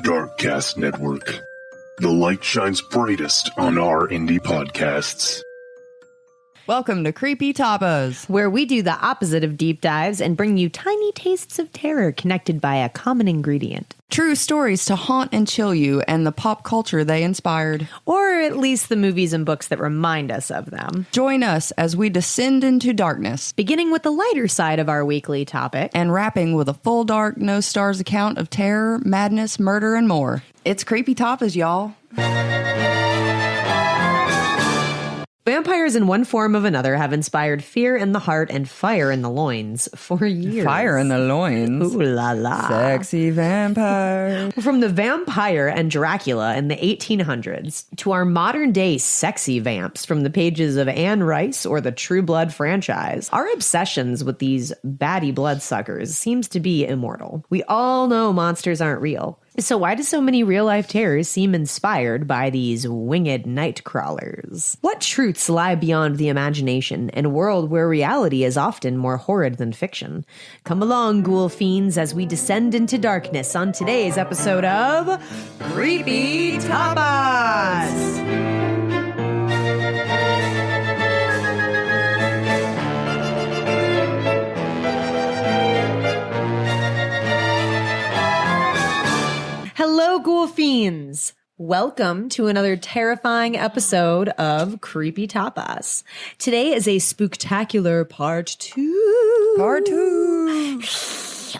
Darkcast Network. The light shines brightest on our indie podcasts. Welcome to Creepy Tapas, where we do the opposite of deep dives and bring you tiny tastes of terror connected by a common ingredient. True stories to haunt and chill you and the pop culture they inspired. Or at least the movies and books that remind us of them. Join us as we descend into darkness, beginning with the lighter side of our weekly topic, and wrapping with a full dark, no stars account of terror, madness, murder, and more. It's Creepy Tapas, y'all. Vampires in one form or another have inspired fear in the heart and fire in the loins for years. Fire in the loins. Ooh la la. Sexy vampire. From the vampire and Dracula in the 1800s to our modern day sexy vamps from the pages of Anne Rice or the True Blood franchise, our obsessions with these baddie bloodsuckers seems to be immortal. We all know monsters aren't real. So why do so many real-life terrors seem inspired by these winged night crawlers? What truths lie beyond the imagination in a world where reality is often more horrid than fiction? Come along, ghoul fiends, as we descend into darkness on today's episode of Creepy Tapas! Hello, ghoul fiends! Welcome to another terrifying episode of Creepy Tapas. Today is a spooktacular part 2. Part 2.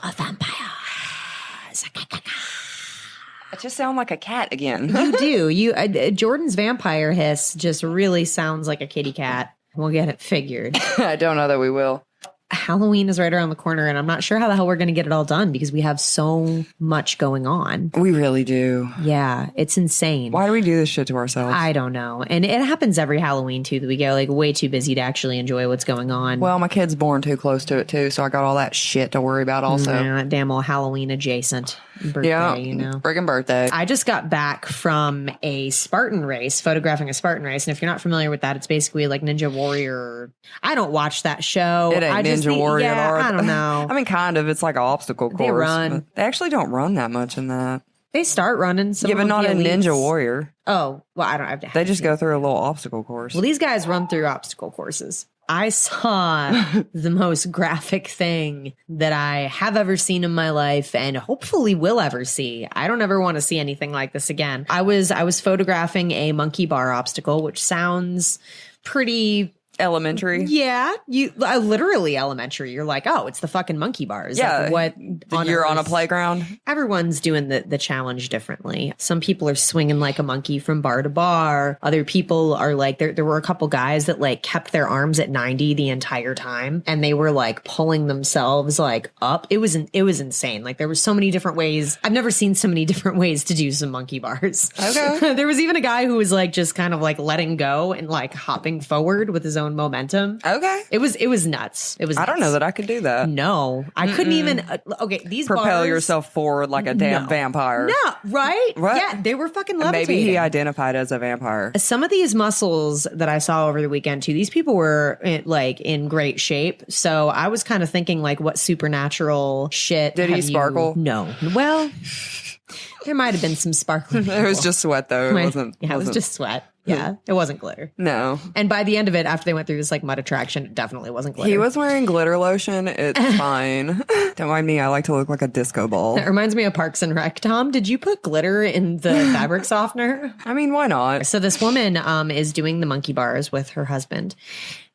A vampire. I just sound like a cat again. You do. Jordan's vampire hiss just really sounds like a kitty cat. We'll get it figured. I don't know that we will. Halloween is right around the corner, and I'm not sure how the hell we're going to get it all done because we have so much going on. We really do. Yeah, it's insane. Why do we do this shit to ourselves? I don't know. And it happens every Halloween, too, that we get like way too busy to actually enjoy what's going on. Well, my kid's born too close to it, too, so I got all that shit to worry about also. Yeah, damn old Halloween adjacent birthday, you know. Friggin' birthday. I just got back from a Spartan race, photographing a Spartan race. And if you're not familiar with that, it's basically like Ninja Warrior. I don't watch that show. It ain't Ninja Warrior. Yeah, I don't know. I mean, kind of. It's like an obstacle course. They run. They actually don't run that much in that. They start running. Yeah, but not in Ninja Warrior. Oh, well, I don't have to. They just go through a little obstacle course. Well, these guys run through obstacle courses. I saw the most graphic thing that I have ever seen in my life and hopefully will ever see. I don't ever want to see anything like this again. I was photographing a monkey bar obstacle, which sounds pretty elementary. Yeah, literally elementary. You're like, oh, it's the fucking monkey bars. Yeah, like, what? You're on a playground. Everyone's doing the challenge differently. Some people are swinging like a monkey from bar to bar. Other people are like, there were a couple guys that like kept their arms at 90 the entire time, and they were like pulling themselves like up. It was insane. Like there were so many different ways. I've never seen so many different ways to do some monkey bars. Okay. There was even a guy who was like just kind of like letting go and like hopping forward with his own momentum. Okay. It was nuts. It was I don't know that I could do that. No. I couldn't even okay, these propel bars, yourself forward like a damn vampire. No, right? What? Yeah, they were fucking levitating. Maybe he identified as a vampire. Some of these muscles that I saw over the weekend too, these people were in great shape. So I was kind of thinking like, what supernatural shit did he sparkle? No. Well, there might have been some sparkling. It was just sweat though. It wasn't. Yeah, it was just sweat. Yeah, it wasn't glitter. No. And by the end of it, after they went through this like mud attraction, it definitely wasn't glitter. He was wearing glitter lotion. It's fine. Don't mind me. I like to look like a disco ball. That reminds me of Parks and Rec. Tom, did you put glitter in the fabric softener? I mean, why not? So this woman is doing the monkey bars with her husband.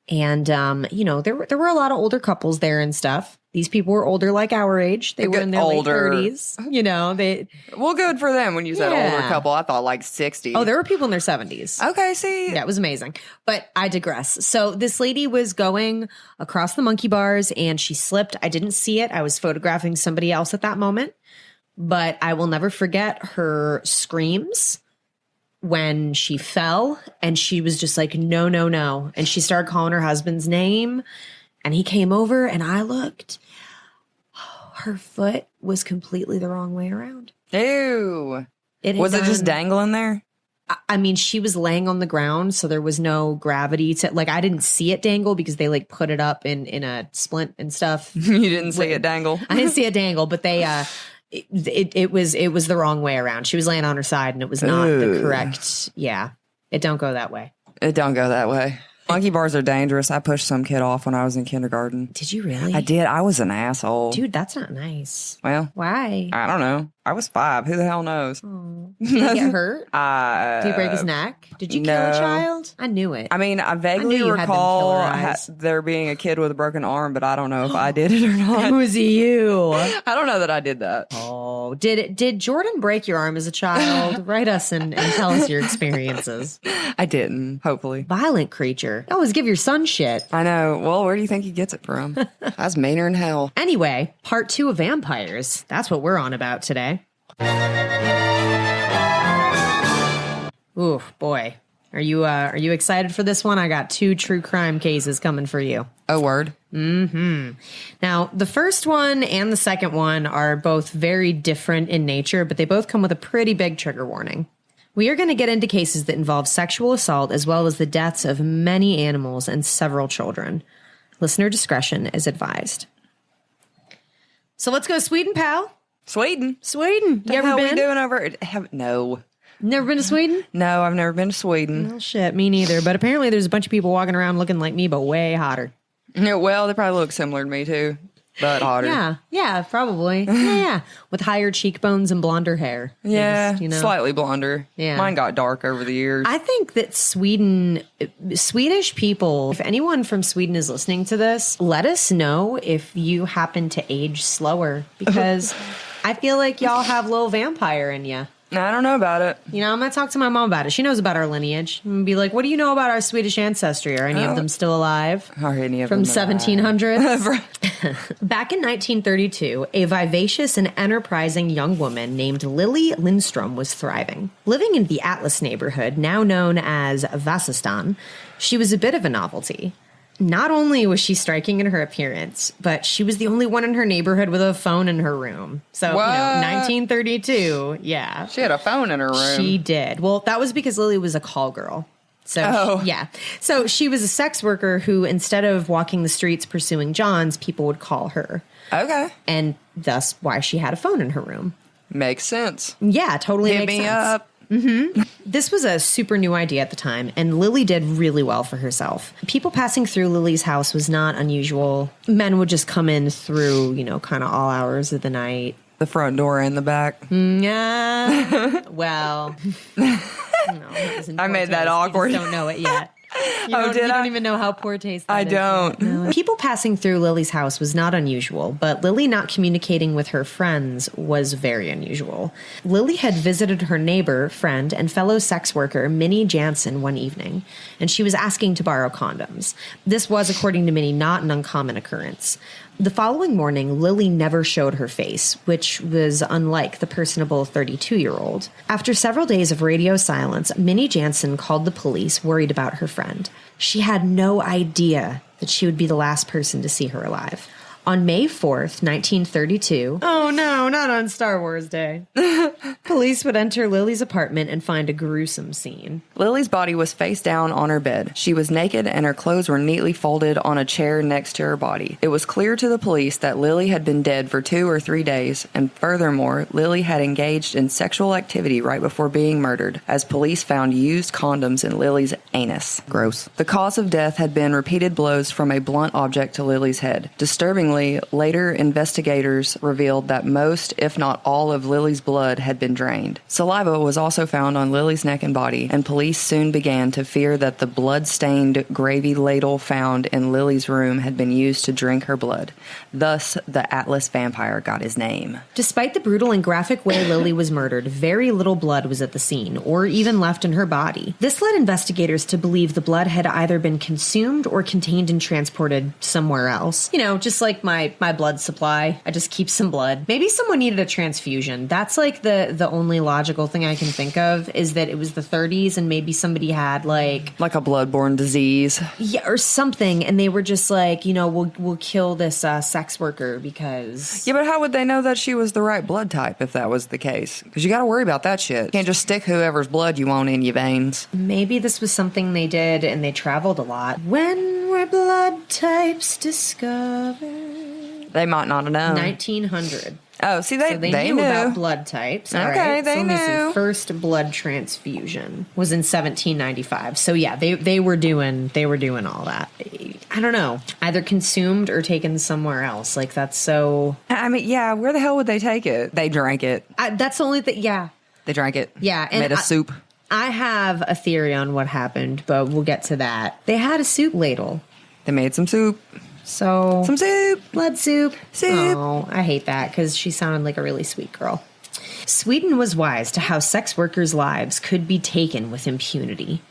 And, there were a lot of older couples there and stuff. These people were older, like our age. They were in their late 30s. Well, good for them when you said older couple. I thought like 60. Oh, there were people in their 70s. Okay, see? Yeah, it was amazing. But I digress. So this lady was going across the monkey bars and she slipped. I didn't see it. I was photographing somebody else at that moment. But I will never forget her screams when she fell, and she was just like, no, no, no. And she started calling her husband's name, and he came over, and I looked. Oh, her foot was completely the wrong way around. Ew. Was it just dangling there? I mean, she was laying on the ground, so there was no gravity to, like, I didn't see it dangle because they, like, put it up in a splint and stuff. You didn't see it dangle? I didn't see it dangle, but they, it was the wrong way around. She was laying on her side, and it was not the correct. Yeah, it don't go that way. It don't go that way. Monkey bars are dangerous. I pushed some kid off when I was in kindergarten. Did you really? I did. I was an asshole. Dude, that's not nice. Well, why? I don't know. I was 5. Who the hell knows? Oh. Did he get hurt? Did he break his neck? Did you kill a child? I knew it. I mean, I vaguely recall there being a kid with a broken arm, but I don't know if I did it or not. Was you? I don't know that I did that. Oh, did Jordan break your arm as a child? Write us and tell us your experiences. I didn't, hopefully. Violent creature. Always give your son shit. I know. Well, where do you think he gets it from? That's meaner than hell. Anyway, part 2 of vampires. That's what we're on about today. Ooh, boy. Are you excited for this one? I got 2 true crime cases coming for you. Oh, word. Mm-hmm. Now, the first one and the second one are both very different in nature, but they both come with a pretty big trigger warning. We are going to get into cases that involve sexual assault as well as the deaths of many animals and several children. Listener discretion is advised. So let's go Sweden, pal. Sweden. You ever been? We doing over? No. Never been to Sweden? No, I've never been to Sweden. Well, shit, me neither. But apparently there's a bunch of people walking around looking like me, but way hotter. Yeah, well, they probably look similar to me too, but hotter. Yeah, probably. Yeah, with higher cheekbones and blonder hair. Yeah, just, slightly blonder. Yeah. Mine got dark over the years. I think that Swedish people, if anyone from Sweden is listening to this, let us know if you happen to age slower, because I feel like y'all have a little vampire in you. I don't know about it. You know, I'm going to talk to my mom about it. She knows about our lineage. I'm going to be like, what do you know about our Swedish ancestry? Are any of them still alive? Are any of from them 1700s? Back in 1932, a vivacious and enterprising young woman named Lily Lindstrom was thriving. Living in the Atlas neighborhood, now known as Vasastan, she was a bit of a novelty. Not only was she striking in her appearance, but she was the only one in her neighborhood with a phone in her room. So, 1932, yeah. She had a phone in her room. She did. Well, that was because Lily was a call girl. So, So she was a sex worker who, instead of walking the streets pursuing Johns, people would call her. Okay. And thus why she had a phone in her room. Makes sense. Yeah, totally makes sense. Hit me up. Mm-hmm. This was a super new idea at the time, and Lily did really well for herself. People passing through Lily's house was not unusual. Men would just come in through, kind of all hours of the night. The front door and the back. Yeah. Well, no, I made that awkward. You just don't know it yet. You don't even know how poor taste that is. I don't. No. People passing through Lily's house was not unusual, but Lily not communicating with her friends was very unusual. Lily had visited her neighbor, friend, and fellow sex worker, Minnie Jansen, one evening, and she was asking to borrow condoms. This was, according to Minnie, not an uncommon occurrence. The following morning, Lily never showed her face, which was unlike the personable 32-year-old. After several days of radio silence, Minnie Jansen called the police, worried about her friend. She had no idea that she would be the last person to see her alive. On May 4th, 1932... Oh no, not on Star Wars Day. Police would enter Lily's apartment and find a gruesome scene. Lily's body was face down on her bed. She was naked and her clothes were neatly folded on a chair next to her body. It was clear to the police that Lily had been dead for 2 or 3 days, and furthermore, Lily had engaged in sexual activity right before being murdered, as police found used condoms in Lily's anus. Gross. The cause of death had been repeated blows from a blunt object to Lily's head. Disturbingly, later investigators revealed that most, if not all, of Lily's blood had been drained. Saliva was also found on Lily's neck and body, and police soon began to fear that the blood-stained gravy ladle found in Lily's room had been used to drink her blood. Thus, the Atlas Vampire got his name. Despite the brutal and graphic way Lily was murdered, very little blood was at the scene, or even left in her body. This led investigators to believe the blood had either been consumed or contained and transported somewhere else. Just like my blood supply. I just keep some blood. Maybe someone needed a transfusion. That's like the only logical thing I can think of, is that it was the 30s and maybe somebody had like a bloodborne disease. Yeah, or something, and they were just like, we'll kill this sex worker because... Yeah, but how would they know that she was the right blood type if that was the case? Because you got to worry about that shit. You can't just stick whoever's blood you want in your veins. Maybe this was something they did and they traveled a lot. When were blood types discovered? They might not have known. 1900. Oh, see, So they knew knew about blood types. All Okay, right? they so let me see. knew. First blood transfusion was in 1795. So yeah, they were doing all that. I don't know, either consumed or taken somewhere else. Like that's so. I mean, yeah, where the hell would they take it? They drank it. That's the only thing. Yeah, They drank it. yeah. And Made a soup. I have a theory on what happened, but we'll get to that. They had a soup ladle. They made some soup. So Some soup. blood soup. Soup. Oh, I hate that because she sounded like a really sweet girl. Sweden was wise to how sex workers' lives could be taken with impunity.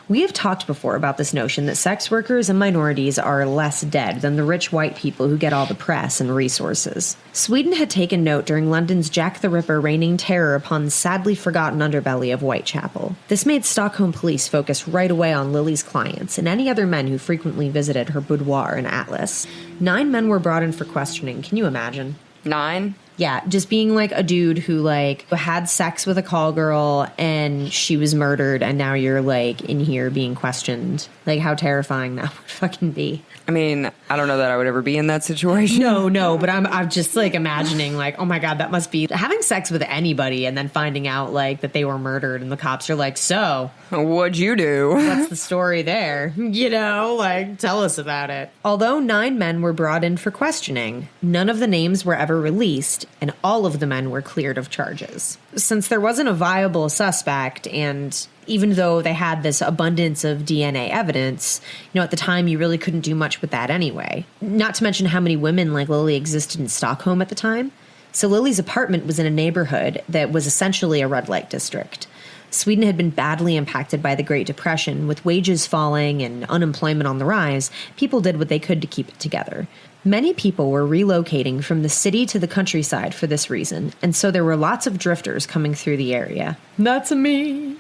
We have talked before about this notion that sex workers and minorities are less dead than the rich white people who get all the press and resources. Sweden had taken note during London's Jack the Ripper reigning terror upon the sadly forgotten underbelly of Whitechapel. This made Stockholm police focus right away on Lily's clients and any other men who frequently visited her boudoir in Atlas. 9 men were brought in for questioning. Can you imagine? 9. Yeah, just being like a dude who like had sex with a call girl and she was murdered and now you're like in here being questioned. Like how terrifying that would fucking be. I mean, I don't know that I would ever be in that situation. No, but I'm just like imagining like, oh my God, that must be having sex with anybody and then finding out like that they were murdered and the cops are like, so What'd you do? what's the story there? You know, like tell us about it. Although 9 men were brought in for questioning, none of the names were ever released and all of the men were cleared of charges. Since there wasn't a viable suspect and even though they had this abundance of DNA evidence, at the time you really couldn't do much with that anyway. Not to mention how many women like Lily existed in Stockholm at the time. So Lily's apartment was in a neighborhood that was essentially a red light district. Sweden had been badly impacted by the Great Depression. With wages falling and unemployment on the rise, people did what they could to keep it together. Many people were relocating from the city to the countryside for this reason, and so there were lots of drifters coming through the area. That's me.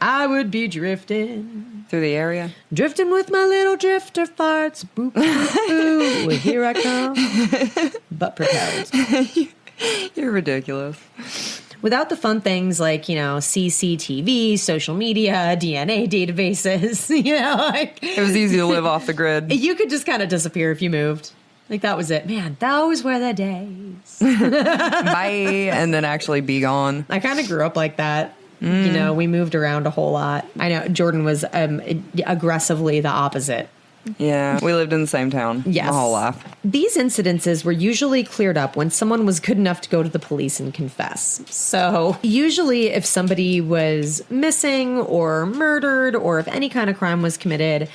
I would be drifting. Through the area? Drifting with my little drifter farts. Boop, boop, boop. Well, here I come. But propelled. You're ridiculous. Without the fun things like, CCTV, social media, DNA databases, It was easy to live off the grid. you could just kind of disappear if you moved. Like, that was it. Man, those were the days. Bye. And then actually be gone. I kind of grew up like that. We moved around a whole lot. I know Jordan was aggressively the opposite. Yeah, we lived in the same town Yes. my whole life. These incidences were usually cleared up when someone was good enough to go to the police and confess. So usually if somebody was missing or murdered or if any kind of crime was committed,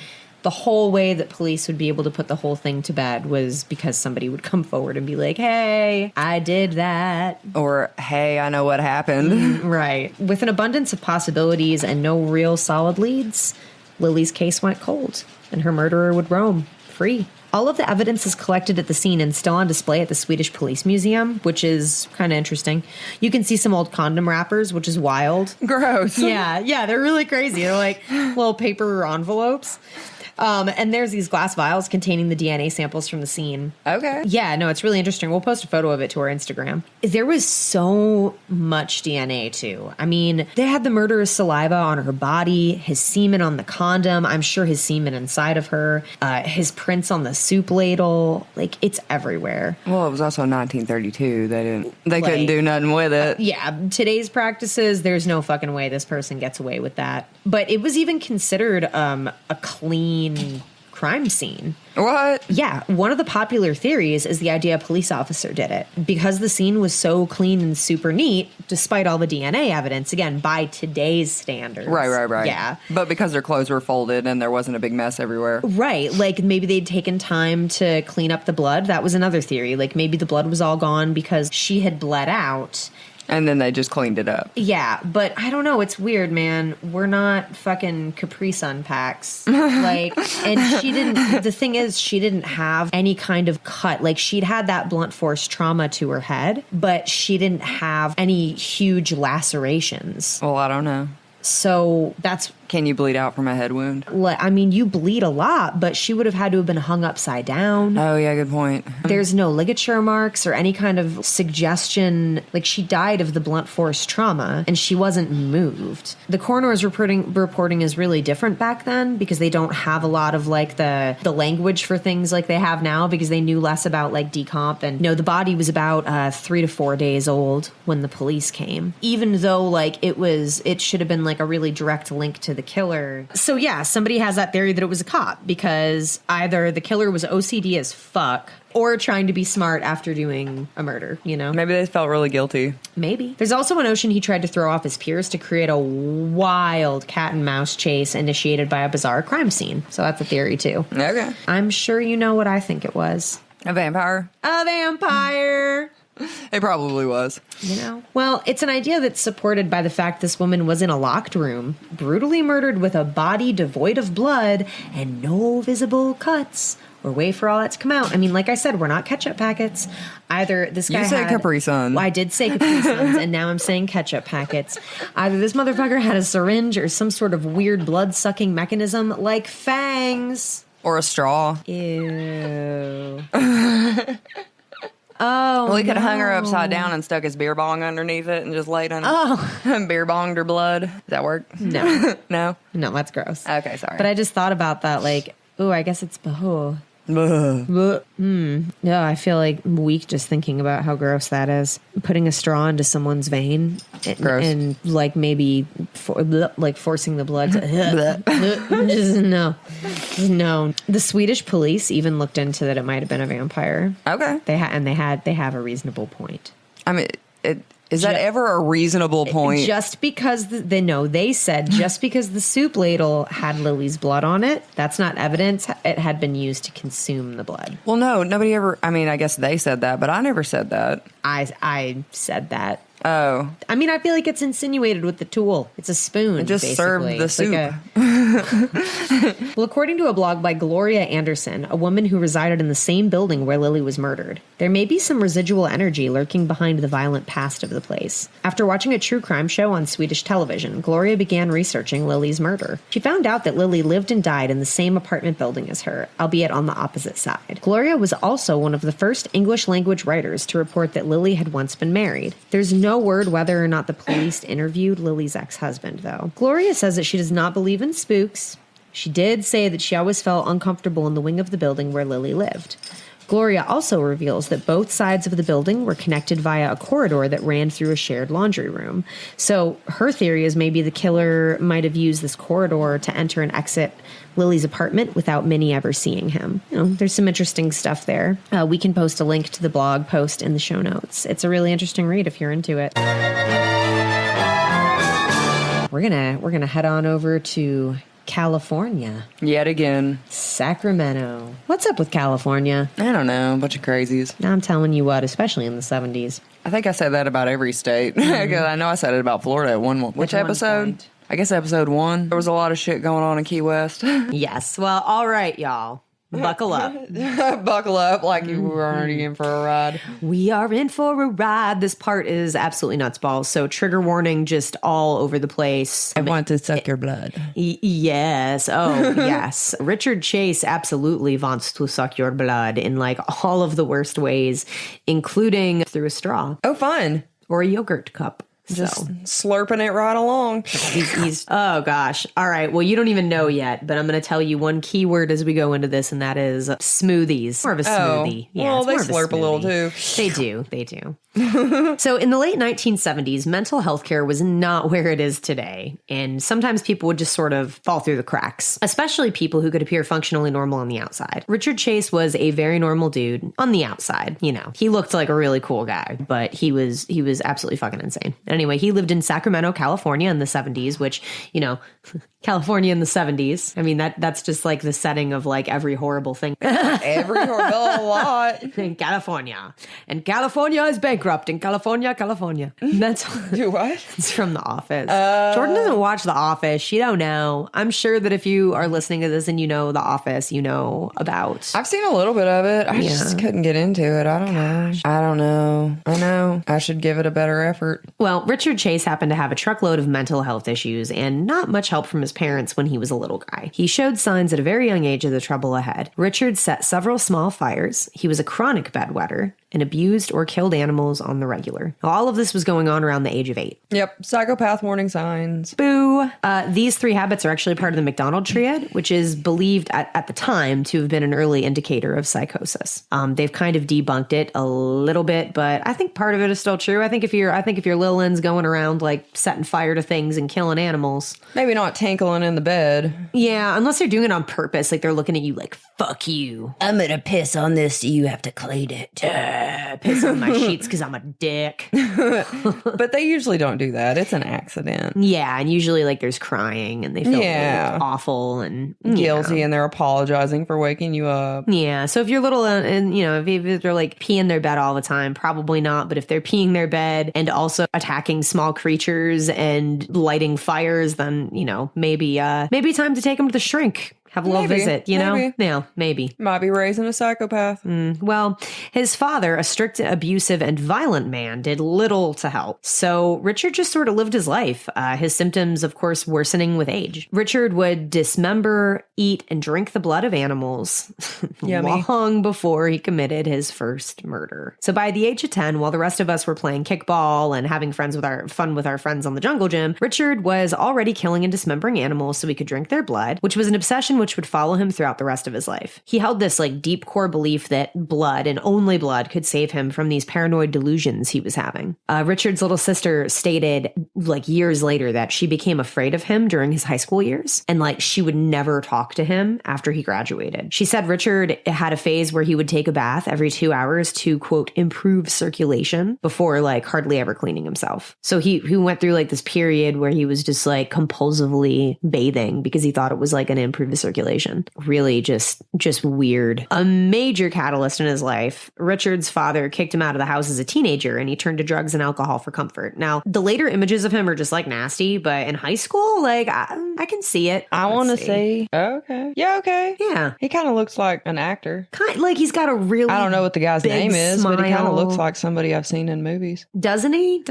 the whole way that police would be able to put the whole thing to bed was because somebody would come forward and be like, hey, I did that. Or, hey, I know what happened. Right. With an abundance of possibilities and no real solid leads, Lily's case went cold, and her murderer would roam free. All of the evidence is collected at the scene and still on display at the Swedish Police Museum, which is kind of interesting. You can see some old condom wrappers, which is wild. Gross. Yeah, they're really crazy. They're like little paper envelopes. And there's these glass vials containing the DNA samples from the scene. Okay. Yeah, no, it's really interesting. We'll post a photo of it to our Instagram. There was so much DNA, too. I mean, they had the murderer's saliva on her body, his semen on the condom, I'm sure his semen inside of her, his prints on the soup ladle. Like, it's everywhere. Well, it was also 1932. They couldn't do nothing with it. Yeah, today's practices, there's no fucking way this person gets away with that. But it was even considered a clean crime scene. What? Yeah, one of the popular theories is the idea a police officer did it. Because the scene was so clean and super neat, despite all the DNA evidence, again, by today's standards. Right. Yeah. But because their clothes were folded and there wasn't a big mess everywhere. Right, like maybe they'd taken time to clean up the blood. That was another theory. Like maybe the blood was all gone because she had bled out. And then they just cleaned it up. Yeah, but I don't know. It's weird, man. We're not fucking Capri Sun packs. And she didn't, the thing is, she didn't have any kind of cut. Like, she'd had that blunt force trauma to her head, but she didn't have any huge lacerations. Well, I don't know. So that's Can you bleed out from a head wound? I mean, you bleed a lot, but she would have had to have been hung upside down. Oh, yeah, good point. There's no ligature marks or any kind of suggestion. Like, she died of the blunt force trauma, and she wasn't moved. The coroner's reporting is really different back then because they don't have a lot of, like, the language for things like they have now because they knew less about, like, decomp. And, the body was about 3 to 4 days old when the police came. Even though, like, it should have been, like, a really direct link to the killer. So yeah, somebody has that theory that it was a cop because either the killer was OCD as fuck or trying to be smart after doing a murder, Maybe they felt really guilty. Maybe. There's also a notion he tried to throw off his peers to create a wild cat and mouse chase initiated by a bizarre crime scene. So that's a theory too. Okay. I'm sure you know what I think it was. A vampire? A vampire! It probably was. Well, it's an idea that's supported by the fact this woman was in a locked room, brutally murdered with a body devoid of blood and no visible cuts or way for all that to come out. I mean, like I said, we're not ketchup packets. Either this guy You said Capri Sun. Well, I did say Capri Suns, and now I'm saying ketchup packets. Either this motherfucker had a syringe or some sort of weird blood-sucking mechanism like fangs. Or a straw. Ew. Well, he could have hung her upside down and stuck his beer bong underneath it and just laid on it. Beer bonged her blood. Does that work? No. No? No, that's gross. Okay, sorry. But I just thought about that, like, I guess it's baho. Yeah, I feel like weak just thinking about how gross that is. Putting a straw into someone's vein and like maybe forcing the blood to just no. The Swedish police even looked into that it might have been a vampire. Okay. They have a reasonable point. I mean, is that ever a reasonable point? Just because they said just because the soup ladle had Lily's blood on it, that's not evidence it had been used to consume the blood. Well, no, nobody ever. I mean, I guess they said that, but I never said that. I said that. Oh. I mean, I feel like it's insinuated with the tool. It's a spoon. It just basically. served the soup. Well, according to a blog by Gloria Anderson, a woman who resided in the same building where Lily was murdered, there may be some residual energy lurking behind the violent past of the place. After watching a true crime show on Swedish television, Gloria began researching Lily's murder. She found out that Lily lived and died in the same apartment building as her, albeit on the opposite side. Gloria was also one of the first English language writers to report that Lily had once been married. There's no word whether or not the police interviewed Lily's ex-husband, though. Gloria says that she does not believe in spooks. She did say that she always felt uncomfortable in the wing of the building where Lily lived. Gloria also reveals that both sides of the building were connected via a corridor that ran through a shared laundry room. So her theory is maybe the killer might have used this corridor to enter and exit Lily's apartment without Minnie ever seeing him. There's some interesting stuff there. We can post a link to the blog post in the show notes. It's a really interesting read if you're into it. We're gonna head on over to California. Yet again. Sacramento. What's up with California? I don't know. A bunch of crazies. I'm telling you what, especially in the 70s. I think I said that about every state. Because I know I said it about Florida at which episode? I guess episode 1. There was a lot of shit going on in Key West. Yes. Well, all right, y'all. Buckle up. Buckle up like you were already in for a ride. We are in for a ride. This part is absolutely nuts balls. So trigger warning just all over the place. I want to suck your blood. Yes. Oh, yes. Richard Chase absolutely wants to suck your blood in like all of the worst ways, including through a straw. Oh, fun. Or a yogurt cup. Just slurping it right along. He's oh gosh. All right. Well, you don't even know yet, but I'm going to tell you one keyword as we go into this, and that is smoothies. More of a smoothie. Yeah, well, they slurp a little too. They do. They do. So in the late 1970s, mental health care was not where it is today. And sometimes people would just sort of fall through the cracks, especially people who could appear functionally normal on the outside. Richard Chase was a very normal dude on the outside. He looked like a really cool guy, but he was absolutely fucking insane. Anyway, he lived in Sacramento, California in the 70s, which, California in the 70s. I mean, that's just like the setting of like every horrible thing. Every horrible lot. In California. And California is bankrupt. bankrupt in California. That's Do what? It's from The Office. Jordan doesn't watch The Office. You don't know. I'm sure that if you are listening to this and you know The Office, you know about. I've seen a little bit of it. I just couldn't get into it. I don't know. I know. I should give it a better effort. Well, Richard Chase happened to have a truckload of mental health issues and not much help from his parents when he was a little guy. He showed signs at a very young age of the trouble ahead. Richard set several small fires. He was a chronic bedwetter and abused or killed animals on the regular. All of this was going on around the age of 8. Yep. Psychopath warning signs. Boo. These 3 habits are actually part of the McDonald triad, which is believed at the time to have been an early indicator of psychosis. They've kind of debunked it a little bit, but I think part of it is still true. I think if you're Lil Lynn's going around like setting fire to things and killing animals. Maybe not tinkling in the bed. Yeah, unless they're doing it on purpose. Like they're looking at you like, fuck you. I'm going to piss on this so you have to clean it. Piss on my sheets because I'm a dick. But they usually don't do that. It's an accident. Yeah, and usually like there's crying and they feel like, awful and guilty and they're apologizing for waking you up. Yeah, so if you're little and if they're like peeing their bed all the time, probably not. But if they're peeing their bed and also attacking small creatures and lighting fires, then maybe time to take them to the shrink. Have a little visit, you know? Yeah, maybe. Might be raising a psychopath. Well, his father, a strict, abusive, and violent man, did little to help. So Richard just sort of lived his life. His symptoms, of course, worsening with age. Richard would dismember, eat, and drink the blood of animals long before he committed his first murder. So by the age of 10, while the rest of us were playing kickball and having fun with our friends on the jungle gym, Richard was already killing and dismembering animals so he could drink their blood, which was an obsession which would follow him throughout the rest of his life. He held this like deep core belief that blood and only blood could save him from these paranoid delusions he was having. Richard's little sister stated like years later that she became afraid of him during his high school years and like she would never talk to him after he graduated. She said Richard had a phase where he would take a bath every 2 hours to quote improve circulation before like hardly ever cleaning himself. So he went through like this period where he was just like compulsively bathing because he thought it was like going to improve the circulation. Really just weird. A major catalyst in his life, Richard's father kicked him out of the house as a teenager and he turned to drugs and alcohol for comfort. Now, the later images of him are just like nasty, but in high school, like I can see it. I want to see. Okay. Yeah, okay. Yeah. He kind of looks like an actor. Like he's got a really I don't know what the guy's name is, smile. but he kind of looks like somebody I've seen in movies. Doesn't he?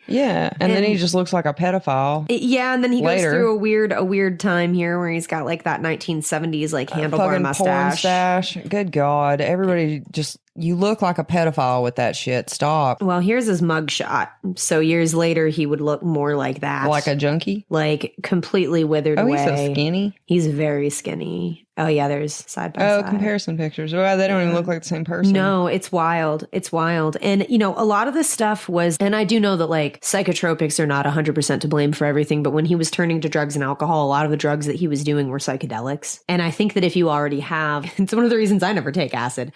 Yeah. And then he just looks like a pedophile. Yeah, and then he later goes through a weird time here where he's got like that 1970s like handlebar mustache. Porn stash. Good God. Everybody just, you look like a pedophile with that shit. Stop. Well, here's his mugshot. So years later, he would look more like that. Like a junkie? Like completely withered away. He's so skinny. He's very skinny. Oh, yeah, there's side by side. Oh, comparison pictures. Well, they don't even look like the same person. No, it's wild. It's wild. And, a lot of this stuff was, and I do know that like psychotropics are not 100% to blame for everything, but when he was turning to drugs and alcohol, a lot of the drugs that he was doing were psychedelics. And I think that if you already have, it's one of the reasons I never take acid.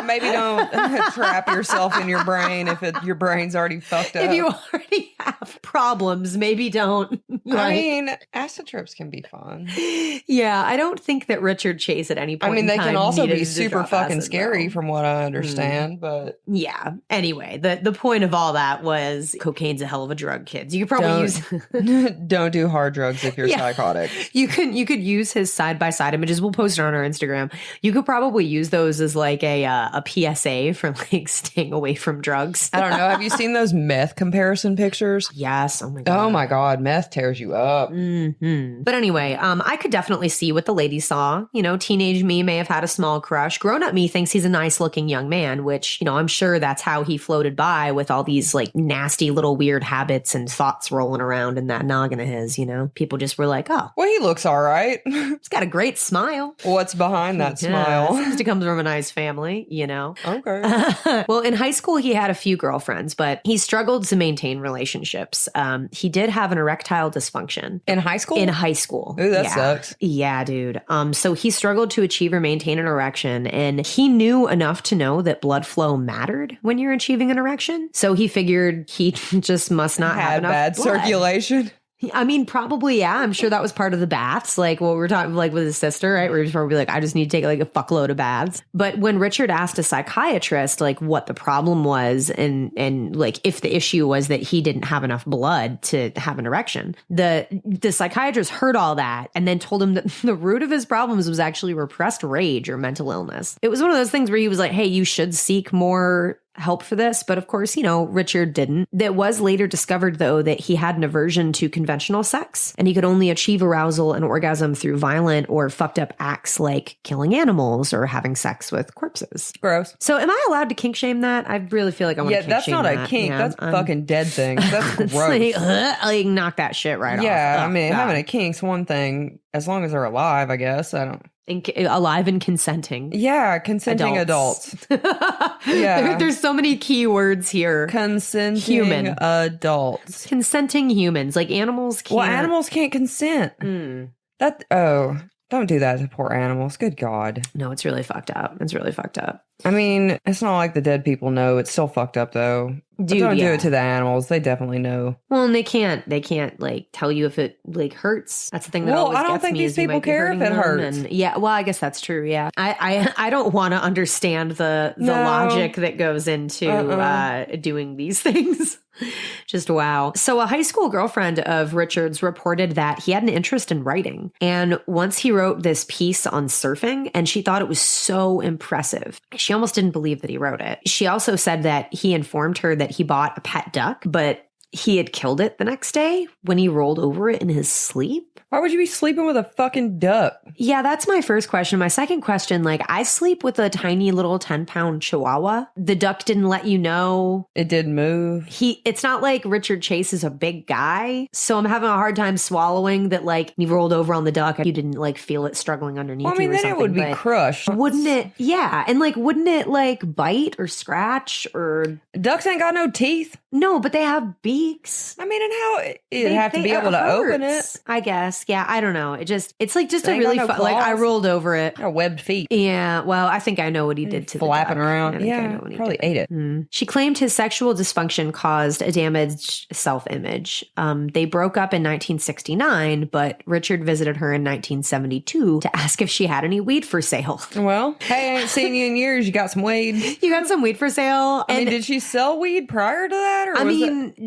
Maybe don't trap yourself in your brain if your brain's already fucked up. If you already have problems, maybe don't. I mean, acid trips can be fun. Yeah, I don't think that Richard Chase at any point they can also be needed super fucking scary from what I understand, but... Yeah. Anyway, the point of all that was cocaine's a hell of a drug, kids. You could probably use... Don't do hard drugs if you're psychotic. You could use his side-by-side images. We'll post it on our Instagram. You could probably use those as like a PSA for like staying away from drugs. I don't know. Have you seen those meth comparison pictures? Yes. Oh my God. Oh my God. Meth tears you up. Mm-hmm. But anyway, I could definitely see what the lady saw. Teenage me may have had a small crush. Grown-up me thinks he's a nice-looking young man, which, I'm sure that's how he floated by with all these like nasty little weird habits and thoughts rolling around in that noggin of his, People just were like, oh. Well, he looks all right. He's got a great smile. What's behind that smile? Seems to come from a nice family, Okay. Well, in high school, he had a few girlfriends, but he struggled to maintain relationships. He did have an erectile dysfunction. In high school? In high school. Ooh, that sucks. Yeah, dude. So he struggled to achieve or maintain an erection, and he knew enough to know that blood flow mattered when you're achieving an erection. So he figured he just must not have enough bad blood. Circulation. I mean, probably, yeah. I'm sure that was part of the baths, like what we were talking like with his sister, right? Where he was probably like, I just need to take like a fuckload of baths. But when Richard asked a psychiatrist like what the problem was and like if the issue was that he didn't have enough blood to have an erection, the psychiatrist heard all that and then told him that the root of his problems was actually repressed rage or mental illness. It was one of those things where he was like, hey, you should seek more help for this. But of course, Richard didn't. It was later discovered, though, that he had an aversion to conventional sex and he could only achieve arousal and orgasm through violent or fucked up acts like killing animals or having sex with corpses. Gross. So am I allowed to kink shame that? I really feel like I want to kink shame that. Yeah, that's not a kink. Yeah, that's fucking dead thing. That's gross. like knock that shit right off. Yeah, I mean, having a kink's one thing as long as they're alive, I guess. I don't... alive and consenting. Yeah, consenting adults. Yeah. There's so many key words here. Consenting human adults. Consenting humans. Like animals can't. Well, animals can't consent. Don't do that to poor animals. Good God. No, it's really fucked up. It's really fucked up. I mean, it's not like the dead people know. It's still fucked up, though. Dude, don't do it to the animals. They definitely know. Well, and they can't like tell you if it like hurts. That's the thing that always I don't gets think me these is you people might be care if hurting it them hurts. and, yeah, well, I guess that's true. Yeah, I don't want to understand the logic that goes into doing these things. Just wow. So a high school girlfriend of Richard's reported that he had an interest in writing. And once he wrote this piece on surfing and she thought it was so impressive. She almost didn't believe that he wrote it. She also said that he informed her that he bought a pet duck, but he had killed it the next day when he rolled over it in his sleep. Why would you be sleeping with a fucking duck? Yeah, that's my first question. My second question, like, I sleep with a tiny little 10-pound chihuahua. The duck didn't let you know. It didn't move. It's not like Richard Chase is a big guy. So I'm having a hard time swallowing that, like, you rolled over on the duck. You didn't, like, feel it struggling underneath you or something. Then it would be crushed. Wouldn't it? Yeah. And, like, wouldn't it, like, bite or scratch or... Ducks ain't got no teeth. No, but they have beaks. I mean, and how it'd have to be able to open it. I guess. Yeah, I don't know. It's like just a really fun, like I rolled over it. Webbed feet. Yeah, well, I think I know what he did to flapping the duck. around. Yeah, probably ate it. She claimed his sexual dysfunction caused a damaged self-image. They broke up in 1969, but Richard visited her in 1972 to ask if she had any weed for sale. Well, hey, I ain't seen you in years. You got some weed? You got some weed for sale? I mean, did she sell weed prior to that? Or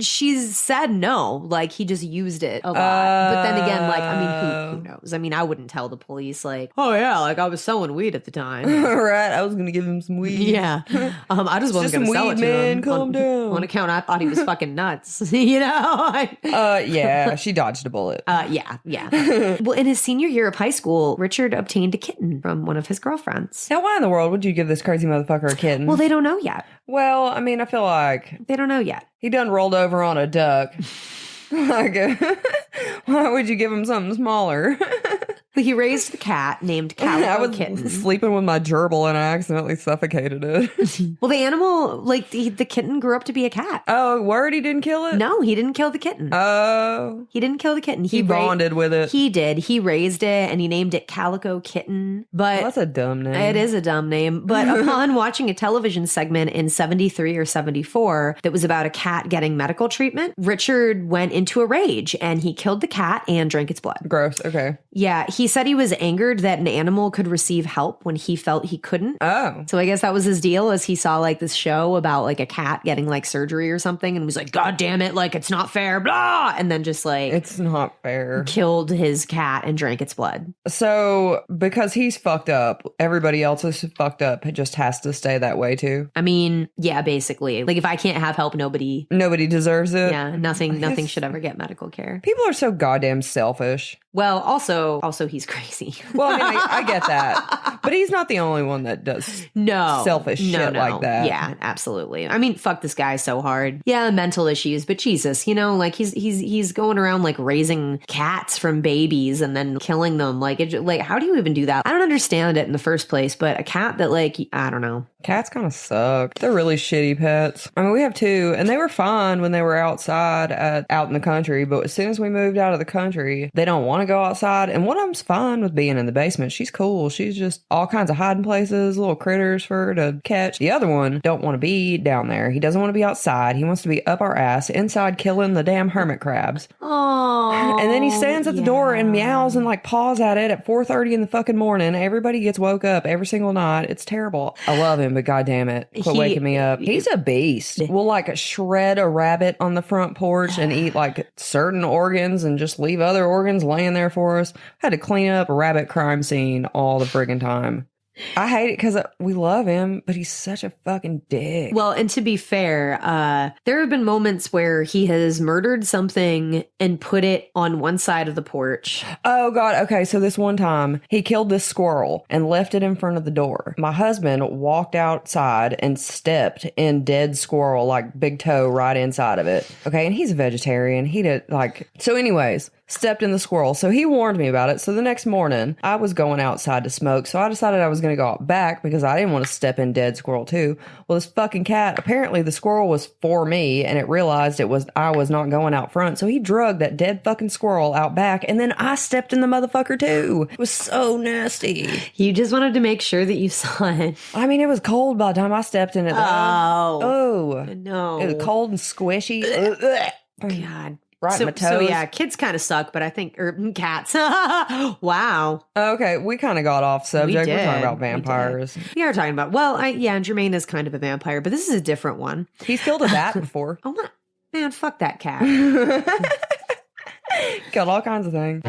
she said no. Like, he just used it a lot. But then again, like, I mean, who knows? I mean, I wouldn't tell the police, like, oh yeah, like I was selling weed at the time. Right, I was gonna give him some weed. Yeah, I just wasn't gonna sell it to him. Calm down. On account, I thought he was fucking nuts. Yeah, she dodged a bullet. Yeah. Well, in his senior year of high school, Richard obtained a kitten from one of his girlfriends. Now, why in the world would you give this crazy motherfucker a kitten? Well, they don't know yet. Well, I mean, I feel like they don't know yet. He done rolled over on a duck. Like, why would you give him something smaller? He raised the cat named Calico I was Kitten. sleeping with my gerbil and I accidentally suffocated it. Well, the animal, like the kitten grew up to be a cat. Oh, word? He didn't kill it? No, he didn't kill the kitten. Oh. He didn't kill the kitten. He bonded with it. He did. He raised it and he named it Calico Kitten. But that's a dumb name. It is a dumb name. But upon watching a television segment in 73 or 74 that was about a cat getting medical treatment, Richard went into a rage and he killed the cat and drank its blood. Gross. Okay. Yeah. He said he was angered that an animal could receive help when he felt he couldn't. Oh. So I guess that was his deal, as he saw like this show about like a cat getting like surgery or something and was like, God damn it, like it's not fair, blah. And then just like, it's not fair. Killed his cat and drank its blood. So because he's fucked up, everybody else is fucked up. It just has to stay that way too. I mean, yeah, basically. Like if I can't have help, nobody deserves it. Yeah, nothing should ever get medical care. People are so goddamn selfish. Well, also he's crazy. Well, I mean, I get that, but he's not the only one that does selfish shit like that. Yeah, absolutely. I mean, fuck this guy so hard. Yeah, mental issues, but Jesus, like he's going around like raising cats from babies and then killing them. Like, how do you even do that? I don't understand it in the first place. But a cat that I don't know. Cats kind of suck. They're really shitty pets. I mean, we have two, and they were fine when they were outside out in the country. But as soon as we moved out of the country, they don't want to go outside. And one of them's fine with being in the basement. She's cool. She's just all kinds of hiding places, little critters for her to catch. The other one don't want to be down there. He doesn't want to be outside. He wants to be up our ass inside killing the damn hermit crabs. Oh, And then he stands at the door and meows and like paws at it at 4:30 in the fucking morning. Everybody gets woke up every single night. It's terrible. I love him, but goddamn it, quit waking me up. He's a beast. We'll like shred a rabbit on the front porch and eat like certain organs and just leave other organs laying there for us. Had to clean up a rabbit crime scene all the friggin' time. I hate it because we love him, but he's such a fucking dick. Well, and to be fair, there have been moments where he has murdered something and put it on one side of the porch. Oh, God. Okay, so this one time, he killed this squirrel and left it in front of the door. My husband walked outside and stepped in dead squirrel, like big toe right inside of it. Okay, and he's a vegetarian. He did, like... So anyways... stepped in the squirrel. So he warned me about it. So the next morning, I was going outside to smoke. So I decided I was going to go out back because I didn't want to step in dead squirrel too. Well, this fucking cat, apparently the squirrel was for me and it realized I was not going out front. So he drugged that dead fucking squirrel out back and then I stepped in the motherfucker too. It was so nasty. You just wanted to make sure that you saw it. I mean, it was cold by the time I stepped in it. Oh. No. It was cold and squishy. God. Right in my toes. So yeah, kids kind of suck, but I think, or cats. Wow. Okay, we kind of got off subject. We're talking about We vampires. We are talking about, well, Jermaine is kind of a vampire, but this is a different one. He's killed a bat before. Oh, man, fuck that cat. Killed all kinds of things.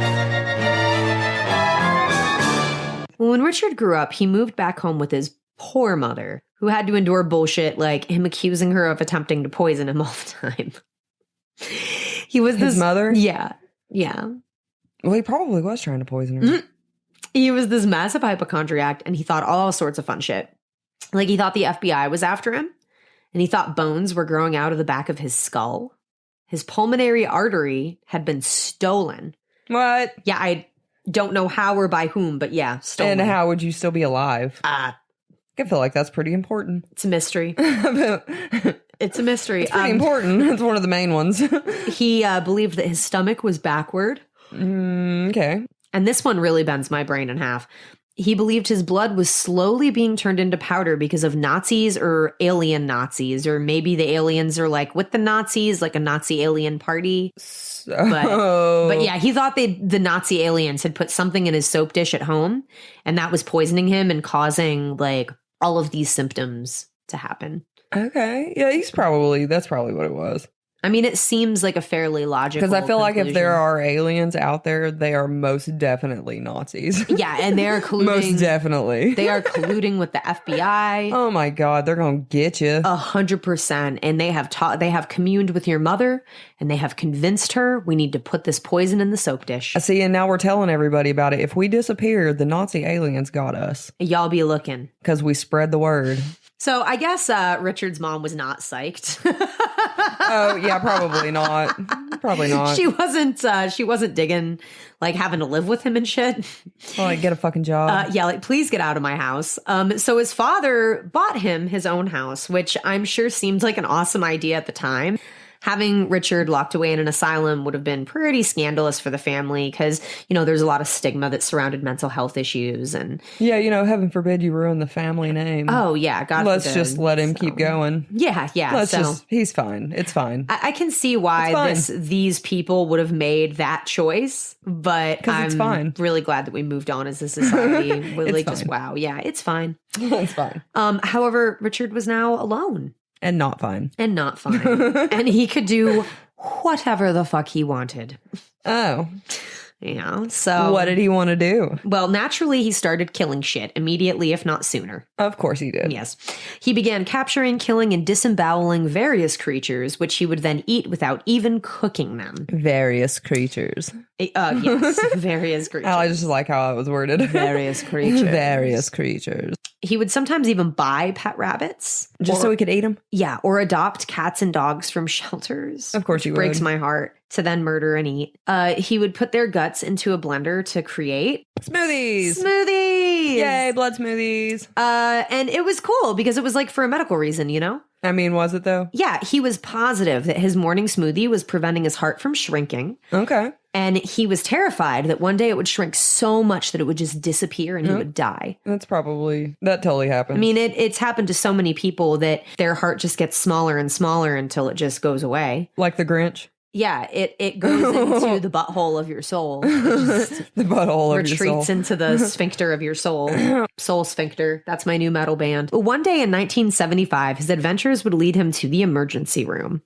Well, when Richard grew up, he moved back home with his poor mother, who had to endure bullshit like him accusing her of attempting to poison him all the time. He was his mother? Yeah. Yeah. Well, he probably was trying to poison her. Mm-hmm. He was this massive hypochondriac and he thought all sorts of fun shit. Like he thought the FBI was after him and he thought bones were growing out of the back of his skull. His pulmonary artery had been stolen. What? Yeah, I don't know how or by whom, but yeah, stolen. And how would you still be alive? I feel like that's pretty important. It's a mystery. It's a mystery. It's pretty important. It's one of the main ones. He believed that his stomach was backward. Okay. And this one really bends my brain in half. He believed his blood was slowly being turned into powder because of Nazis or alien Nazis, or maybe the aliens are like with the Nazis, like a Nazi alien party. But yeah, he thought the Nazi aliens had put something in his soap dish at home, and that was poisoning him and causing like all of these symptoms to happen. Okay. Yeah, that's probably what it was. I mean, it seems like a fairly logical Because I feel conclusion. like if there are aliens out there, they are most definitely Nazis. Yeah, and they are colluding. Most definitely. They are colluding with the FBI. Oh my God, they're going to get you. 100%. And they have communed with your mother and they have convinced her we need to put this poison in the soap dish. I see, and now we're telling everybody about it. If we disappeared, the Nazi aliens got us. Y'all be looking. Because we spread the word. So I guess Richard's mom was not psyched. Oh yeah, probably not. Probably not. She wasn't digging like having to live with him and shit. Oh, like get a fucking job. Yeah, like please get out of my house. So his father bought him his own house, which I'm sure seemed like an awesome idea at the time. Having Richard locked away in an asylum would have been pretty scandalous for the family because, there's a lot of stigma that surrounded mental health issues. And yeah, heaven forbid you ruin the family name. Oh, yeah. God Let's forbid. Just let him keep going. Yeah. He's fine. It's fine. I can see why these people would have made that choice, but I'm really glad that we moved on as a society. Wow. Yeah, it's fine. It's fine. However, Richard was now alone. And not fine. And he could do whatever the fuck he wanted. Oh. So... What did he want to do? Well, naturally, he started killing shit immediately, if not sooner. Of course he did. Yes. He began capturing, killing, and disemboweling various creatures, which he would then eat without even cooking them. Various creatures. Yes, various creatures. I just like how I was worded. Various creatures. Various creatures. He would sometimes even buy pet rabbits. Just so he could eat them? Yeah, or adopt cats and dogs from shelters. Of course he would. Breaks my heart. To then murder and eat. He would put their guts into a blender to create... Smoothies! Yay, blood smoothies. And it was cool because it was like for a medical reason, I mean, was it though? Yeah, he was positive that his morning smoothie was preventing his heart from shrinking. Okay. And he was terrified that one day it would shrink so much that it would just disappear and he would die. That totally happened. I mean, it's happened to so many people that their heart just gets smaller and smaller until it just goes away. Like the Grinch? Yeah, it goes into the butthole of your soul. The butthole of your soul. Retreats into the sphincter of your soul. Soul sphincter. That's my new metal band. One day in 1975, his adventures would lead him to the emergency room.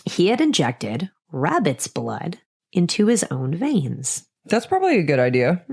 He had injected rabbit's blood into his own veins. That's probably a good idea.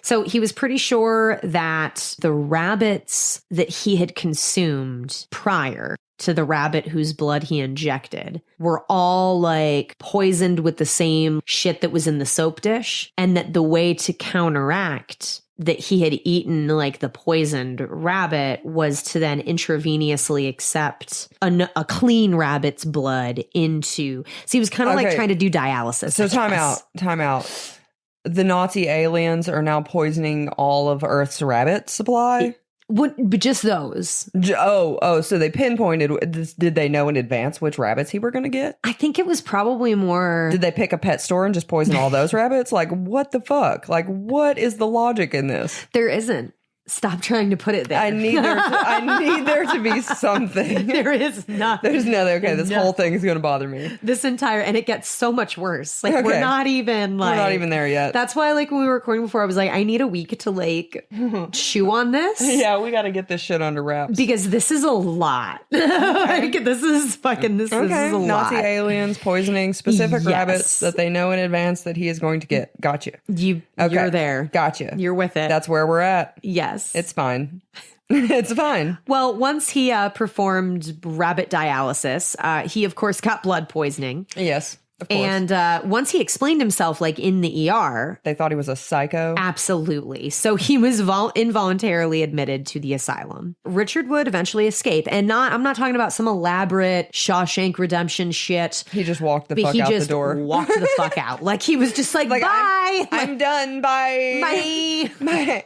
So he was pretty sure that the rabbits that he had consumed prior to the rabbit whose blood he injected were all like poisoned with the same shit that was in the soap dish. And that the way to counteract that he had eaten like the poisoned rabbit was to then intravenously accept a clean rabbit's blood into. So he was kind of like trying to do dialysis. So time out. The Nazi aliens are now poisoning all of Earth's rabbit supply? But just those. So they pinpointed. Did they know in advance which rabbits he were going to get? I think it was probably more. Did they pick a pet store and just poison all those rabbits? Like, what the fuck? Like, what is the logic in this? There isn't. Stop trying to put it there. I need there to be something. There is nothing. There's nothing. Okay, this whole thing is going to bother me. And it gets so much worse. Like, we're not even there yet. That's why, like, when we were recording before, I was like, I need a week to, like, chew on this. Yeah, we got to get this shit under wraps. Because this is a lot. Like, this is a lot. Nazi aliens poisoning specific rabbits that they know in advance that he is going to get. Gotcha. You're there. Gotcha. You're with it. That's where we're at. Yes. It's fine. It's fine. Well, once he performed rabbit dialysis, he, of course, got blood poisoning. Yes, of course. And once he explained himself, like, in the ER. They thought he was a psycho? Absolutely. So he was involuntarily admitted to the asylum. Richard would eventually escape. And I'm not talking about some elaborate Shawshank Redemption shit. He just walked the fuck out the door. He just walked the fuck out. Like, he was just like bye! I'm done. Bye. Bye. Bye.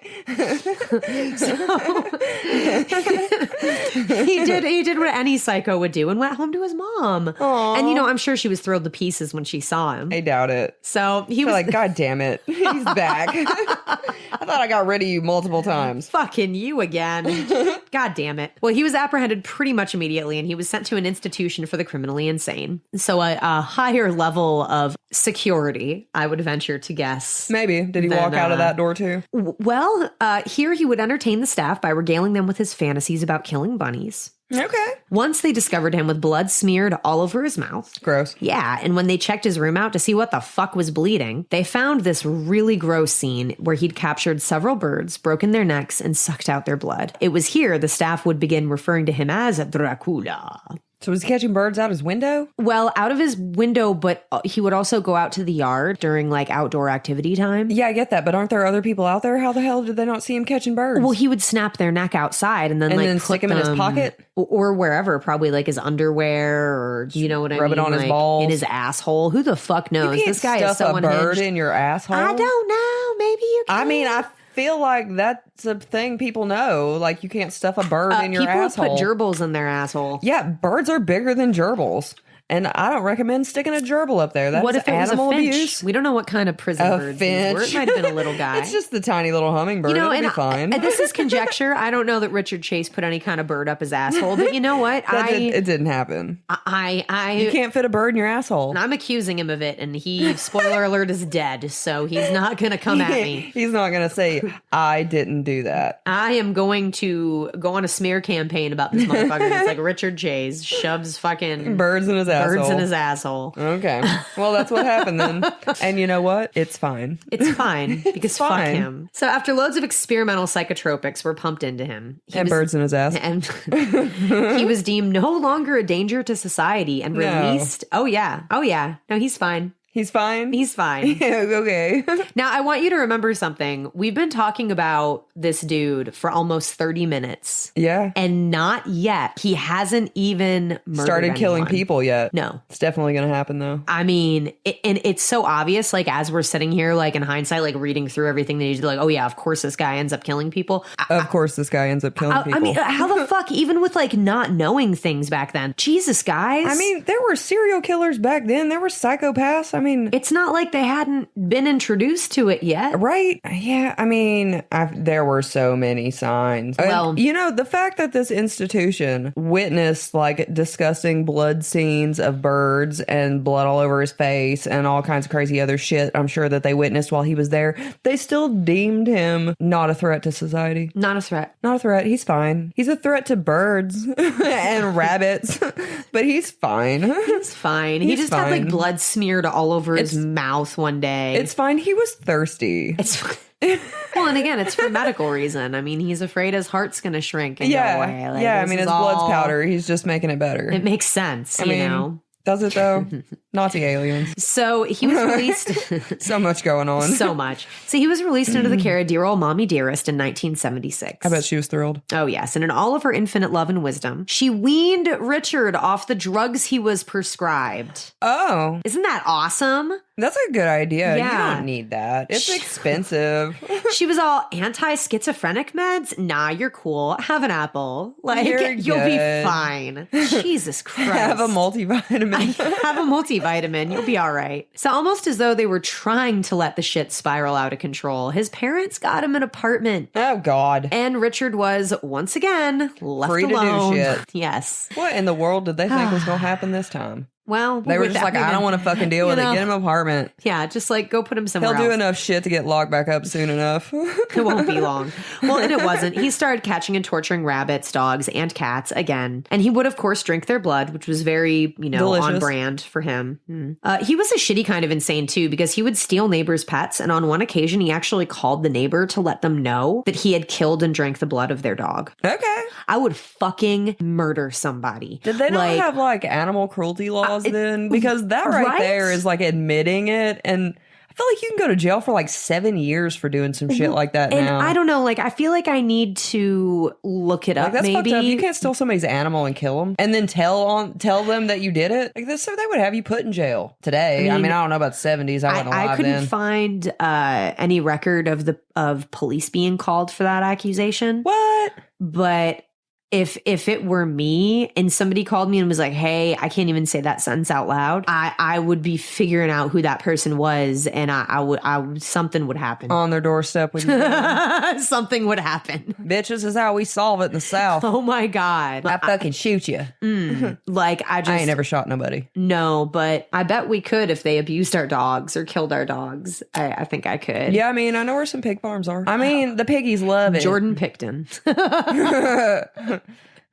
So he did what any psycho would do and went home to his mom. Aww. And, I'm sure she was thrilled to pieces when she saw him. I doubt it. So he was like, God damn it. He's back. I thought I got rid of you multiple times. Fucking you again. God damn it. Well, he was apprehended pretty much immediately and he was sent to an institution for the criminally insane. So a higher level of security, I would venture to guess. Maybe. Did he walk out of that door too? Well, here he would entertain the staff by regaling them with his fantasies about killing bunnies. Okay. Once they discovered him with blood smeared all over his mouth. Gross. Yeah, and when they checked his room out to see what the fuck was bleeding, they found this really gross scene where he'd captured several birds, broken their necks, and sucked out their blood. It was here the staff would begin referring to him as Dracula. So was he catching birds out his window? Well, out of his window, but he would also go out to the yard during like outdoor activity time. Yeah, I get that, but aren't there other people out there? How the hell did they not see him catching birds? Well, he would snap their neck outside and then stick them in his pocket? Or wherever, probably like his underwear or you know what I mean? Rub it on like, his balls. in his asshole. Who the fuck knows? You can't This guy stuff is so a bird unhinged. in your asshole. I don't know. Maybe you can. I mean, I feel like that's a thing people know. Like, you can't stuff a bird in your asshole. People put gerbils in their asshole. Yeah, birds are bigger than gerbils. And I don't recommend sticking a gerbil up there. That's what if it animal was a finch? abuse. We don't know what kind of prison birds these were. It might have been a little guy. It's just the tiny little hummingbird. It'll be fine. This is conjecture. I don't know that Richard Chase put any kind of bird up his asshole, but you know what? It didn't happen. You can't fit a bird in your asshole. And I'm accusing him of it, and he, spoiler alert, is dead, so he's not going to come at me. He's not going to say, I didn't do that. I am going to go on a smear campaign about this motherfucker. It's like Richard Chase shoves fucking birds in his asshole. Okay. Well, that's what happened then. And you know what? It's fine. It's fine because fuck him. So after loads of experimental psychotropics were pumped into him. Birds in his ass. And he was deemed no longer a danger to society and released. No. Oh, yeah. No, he's fine. He's fine? He's fine. Okay. Now, I want you to remember something. We've been talking about this dude for almost 30 minutes. Yeah. And not yet. He hasn't even started killing people yet. No. It's definitely going to happen, though. I mean, and it's so obvious, like, as we're sitting here, like, in hindsight, like, reading through everything that he's like, oh, yeah, of course this guy ends up killing people. Of course this guy ends up killing people. I mean, how the fuck, even with, like, not knowing things back then? Jesus, guys. I mean, there were serial killers back then. There were psychopaths. I mean, it's not like they hadn't been introduced to it yet. right? Yeah, I mean, there were so many signs. Well, and, you know, the fact that this institution witnessed like disgusting blood scenes of birds and blood all over his face and all kinds of crazy other shit I'm sure that they witnessed while he was there, they still deemed him not a threat to society. Not a threat. Not a threat. He's fine. He's a threat to birds and rabbits, but he's fine. He's fine. He just had like blood smeared all over his mouth one day. It's fine. He was thirsty. It's well, and again, it's for medical reason. I mean, he's afraid his heart's going to shrink and go away. Like, I mean, his blood's powder. He's just making it better. It makes sense, you know. Does it though? Nazi aliens. So he was released. So much going on. So much. So he was released into the care of dear old mommy dearest in 1976. I bet she was thrilled. Oh, yes. And in all of her infinite love and wisdom, she weaned Richard off the drugs he was prescribed. Oh. Isn't that awesome? That's a good idea. Yeah. You don't need that. It's expensive. She was all anti-schizophrenic meds. Nah, you're cool. Have an apple. Like, you'll be fine. Jesus Christ. Have a multivitamin. Have a multivitamin. You'll be all right. So almost as though they were trying to let the shit spiral out of control, his parents got him an apartment. Oh, God. And Richard was, once again, left free alone. To do shit. Yes. What in the world did they think was going to happen this time? Well, they were just like, I don't want to fucking deal with it. Get him an apartment. Yeah, just like go put him somewhere He'll do else. enough shit to get locked back up soon enough. It won't be long. Well, and it wasn't. He started catching and torturing rabbits, dogs, and cats again. And he would, of course, drink their blood, which was very, delicious. On brand for him. He was a shitty kind of insane, too, because he would steal neighbors' pets. And on one occasion, he actually called the neighbor to let them know that he had killed and drank the blood of their dog. Okay. I would fucking murder somebody. Did they not have, like, animal cruelty laws then? Because that right there is like admitting it, and I feel like you can go to jail for like 7 years for doing some shit like that and now. I don't know, like I feel like I need to look it up. That's maybe fucked up. You can't steal somebody's animal and kill them, and then tell them that you did it. Like this, so they would have you put in jail today. I mean, I don't know about the 70s. I wasn't alive I couldn't then. find any record of police being called for that accusation. What? But if it were me and somebody called me and was like, hey, I can't even say that sentence out loud, I would be figuring out who that person was, and I would something would happen. On their doorstep with you. Something would happen. Bitch, this is how we solve it in the South. Oh my God. I fucking shoot you. Like I ain't never shot nobody. No, but I bet we could if they abused our dogs or killed our dogs. I think I could. Yeah, I mean, I know where some pig farms are. I mean, the piggies love it. Jordan Picton.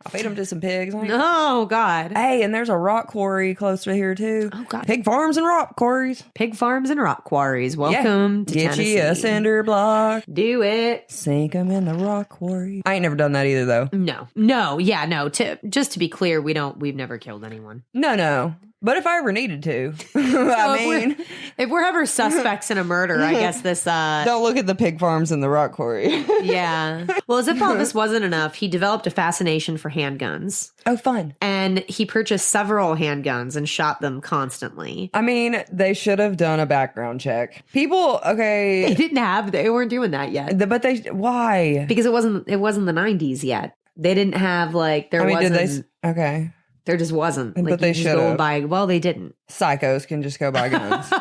I'll feed them to some pigs. Oh, God. Hey, and there's a rock quarry close to here, too. Oh, God. Pig farms and rock quarries. Pig farms and rock quarries. Welcome to Get Tennessee. you a cinder block. Do it. Sink them in the rock quarry. I ain't never done that either, though. No. Just to be clear, we've never killed anyone. No. But if I ever needed to, if we're ever suspects in a murder, I guess this. Don't look at the pig farms and the rock quarry. Yeah. Well, as if all this wasn't enough, he developed a fascination for handguns. Oh, fun. And he purchased several handguns and shot them constantly. I mean, they should have done a background check. People, okay. They weren't doing that yet. Why? Because it wasn't the 90s yet. They didn't have okay. There just wasn't. But they should have. Well, they didn't. Psychos can just go buy guns.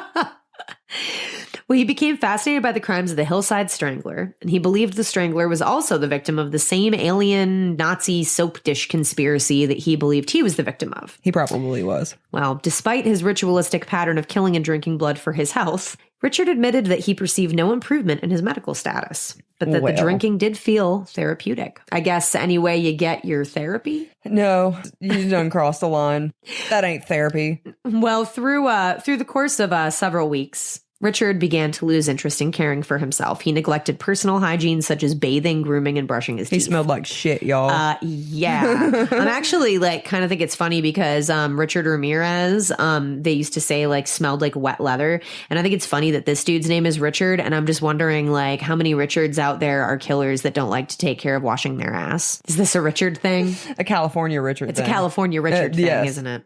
Well, he became fascinated by the crimes of the Hillside Strangler, and he believed the Strangler was also the victim of the same alien Nazi soap dish conspiracy that he believed he was the victim of. He probably was. Well, despite his ritualistic pattern of killing and drinking blood for his health, Richard admitted that he perceived no improvement in his medical status, but that the drinking did feel therapeutic. I guess any way you get your therapy? No, you done crossed the line. That ain't therapy. Well, through the course of several weeks, Richard began to lose interest in caring for himself. He neglected personal hygiene such as bathing, grooming, and brushing his teeth. He smelled like shit, y'all. Yeah. I'm actually kind of think it's funny because Richard Ramirez, they used to say smelled like wet leather. And I think it's funny that this dude's name is Richard. And I'm just wondering how many Richards out there are killers that don't like to take care of washing their ass. Is this a Richard thing? A California Richard It's thing. A California Richard thing, yes. isn't it?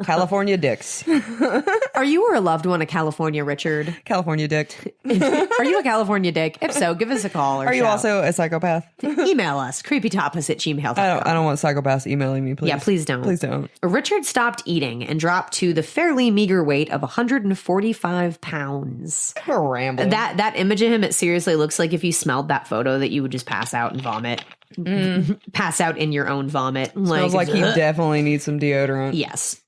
California dicks. Are you or a loved one a California Richard? California dick. Are you a California dick? If so, give us a call or Are you shout. also a psychopath? Email us, creepytapas@gmail.com. I don't want psychopaths emailing me, please. Yeah, please don't. Please don't. Richard stopped eating and dropped to the fairly meager weight of 145 pounds. Rambling. That image of him, it seriously looks like if you smelled that photo that you would just pass out and vomit. Pass out in your own vomit. Smells like he definitely needs some deodorant. Yes.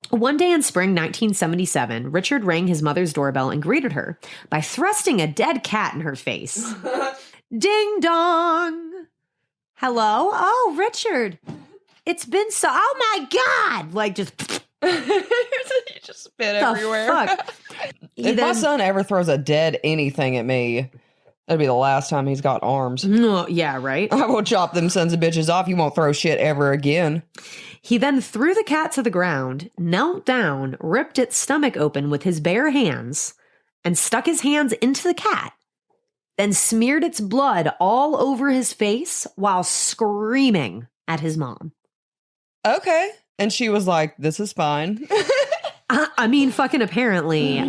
One day in spring 1977, Richard rang his mother's doorbell and greeted her by thrusting a dead cat in her face. Ding dong. Hello? Oh, Richard. It's been so... Oh, my God. Like, just... You just spit everywhere. Fuck? If my son ever throws a dead anything at me, that'd be the last time he's got arms. No, yeah, right? I will chop them sons of bitches off. You won't throw shit ever again. He then threw the cat to the ground, knelt down, ripped its stomach open with his bare hands, and stuck his hands into the cat, then smeared its blood all over his face while screaming at his mom. Okay. And she was like, this is fine. I mean, fucking apparently.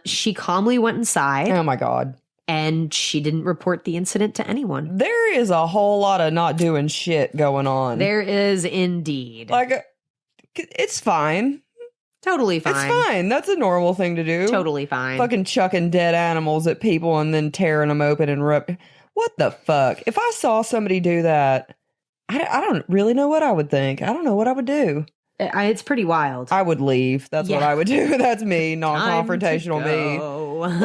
She calmly went inside. Oh, my God. And she didn't report the incident to anyone. There is a whole lot of not doing shit going on. There is indeed. Like, it's fine. Totally fine. It's fine. That's a normal thing to do. Totally fine. Fucking chucking dead animals at people and then tearing them open and what the fuck? If I saw somebody do that, I don't really know what I would think. I don't know what I would do. It's pretty wild. I would leave. That's what I would do. That's me. Non-confrontational me.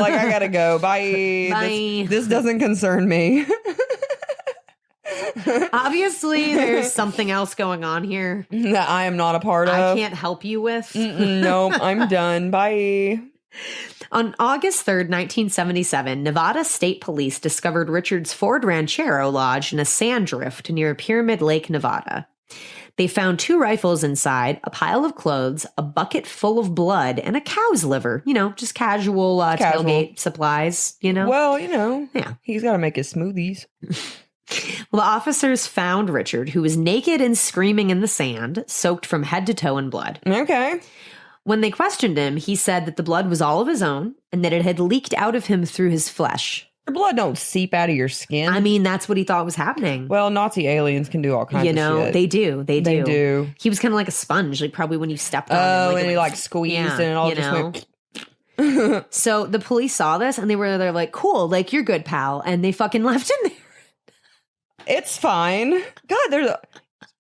Like, I gotta go. Bye. Bye. This doesn't concern me. Obviously, there's something else going on here that I am not a part of. I can't help you with. No, I'm done. Bye. On August 3rd, 1977, Nevada State Police discovered Richard's Ford Ranchero lodged in a sand drift near Pyramid Lake, Nevada. They found 2 rifles inside, a pile of clothes, a bucket full of blood, and a cow's liver. You know, just casual tailgate supplies, you know? Well, you know, yeah, he's got to make his smoothies. Well, the officers found Richard, who was naked and screaming in the sand, soaked from head to toe in blood. Okay. When they questioned him, he said that the blood was all of his own and that it had leaked out of him through his flesh. Your blood don't seep out of your skin. I mean, that's what he thought was happening. Well, Nazi aliens can do all kinds of shit. They do. They do. He was kind of like a sponge, like probably when you stepped on him. Oh, and he like squeezed and it all just went... So the police saw this and they're like, cool, like you're good, pal. And they fucking left him there. It's fine. God,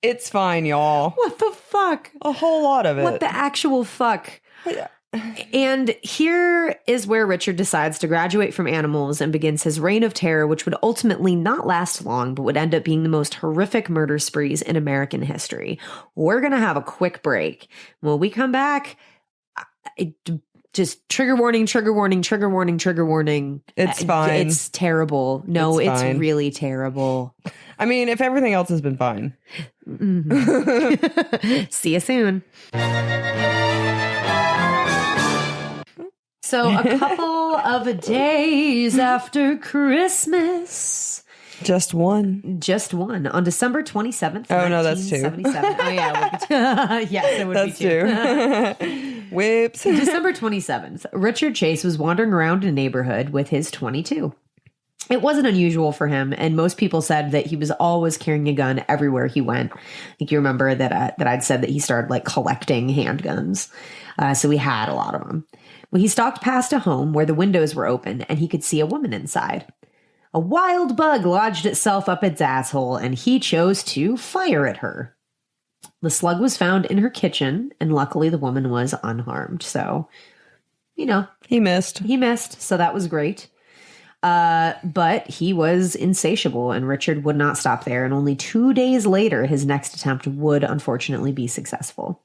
it's fine, y'all. What the fuck? A whole lot of it. What the actual fuck? And here is where Richard decides to graduate from animals and begins his reign of terror, which would ultimately not last long, but would end up being the most horrific murder sprees in American history. We're going to have a quick break. When we come back, just trigger warning, trigger warning, trigger warning, trigger warning. It's fine. It's terrible. No, it's really terrible. I mean, if everything else has been fine. Mm-hmm. See you soon. So a couple of days after Christmas. Just one. On December 27th. Oh, no, that's 2. Oh, yeah. Yes, it would that's be 2. Whips. December 27th, Richard Chase was wandering around a neighborhood with his 22. It wasn't unusual for him, and most people said that he was always carrying a gun everywhere he went. I think you remember that I'd said that he started like collecting handguns. So he had a lot of them. Well, he stalked past a home where the windows were open and he could see a woman inside. A wild bug lodged itself up its asshole and he chose to fire at her. The slug was found in her kitchen and luckily the woman was unharmed. So, you know. He missed. So that was great. But he was insatiable and Richard would not stop there. And only 2 days later, his next attempt would unfortunately be successful.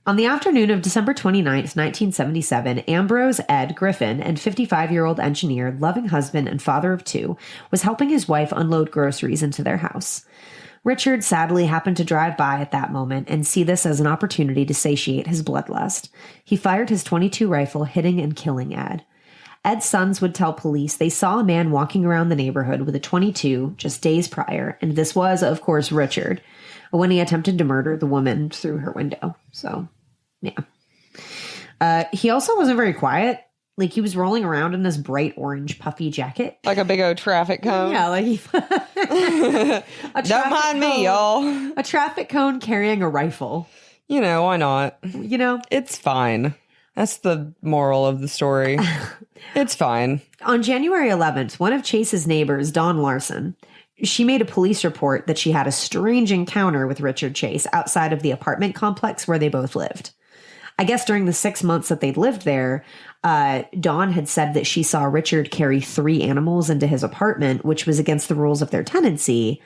On the afternoon of December 29th, 1977, Ambrose Ed Griffin, and 55-year-old engineer, loving husband, and father of 2, was helping his wife unload groceries into their house. Richard sadly happened to drive by at that moment and see this as an opportunity to satiate his bloodlust. He fired his .22 rifle, hitting and killing Ed. Ed's sons would tell police they saw a man walking around the neighborhood with a .22 just days prior, and this was, of course, Richard, when he attempted to murder the woman through her window. So, Yeah. He also wasn't very quiet. Like, he was rolling around in this bright orange puffy jacket. Like a big old traffic cone. Yeah, like he... Don't mind me, y'all. A traffic cone carrying a rifle. You know, why not? You know? It's fine. That's the moral of the story. It's fine. On January 11th, one of Chase's neighbors, Dawn Larson, she made a police report that she had a strange encounter with Richard Chase outside of the apartment complex where they both lived. I guess during the 6 months that they'd lived there, Dawn had said that she saw Richard carry 3 animals into his apartment, which was against the rules of their tenancy,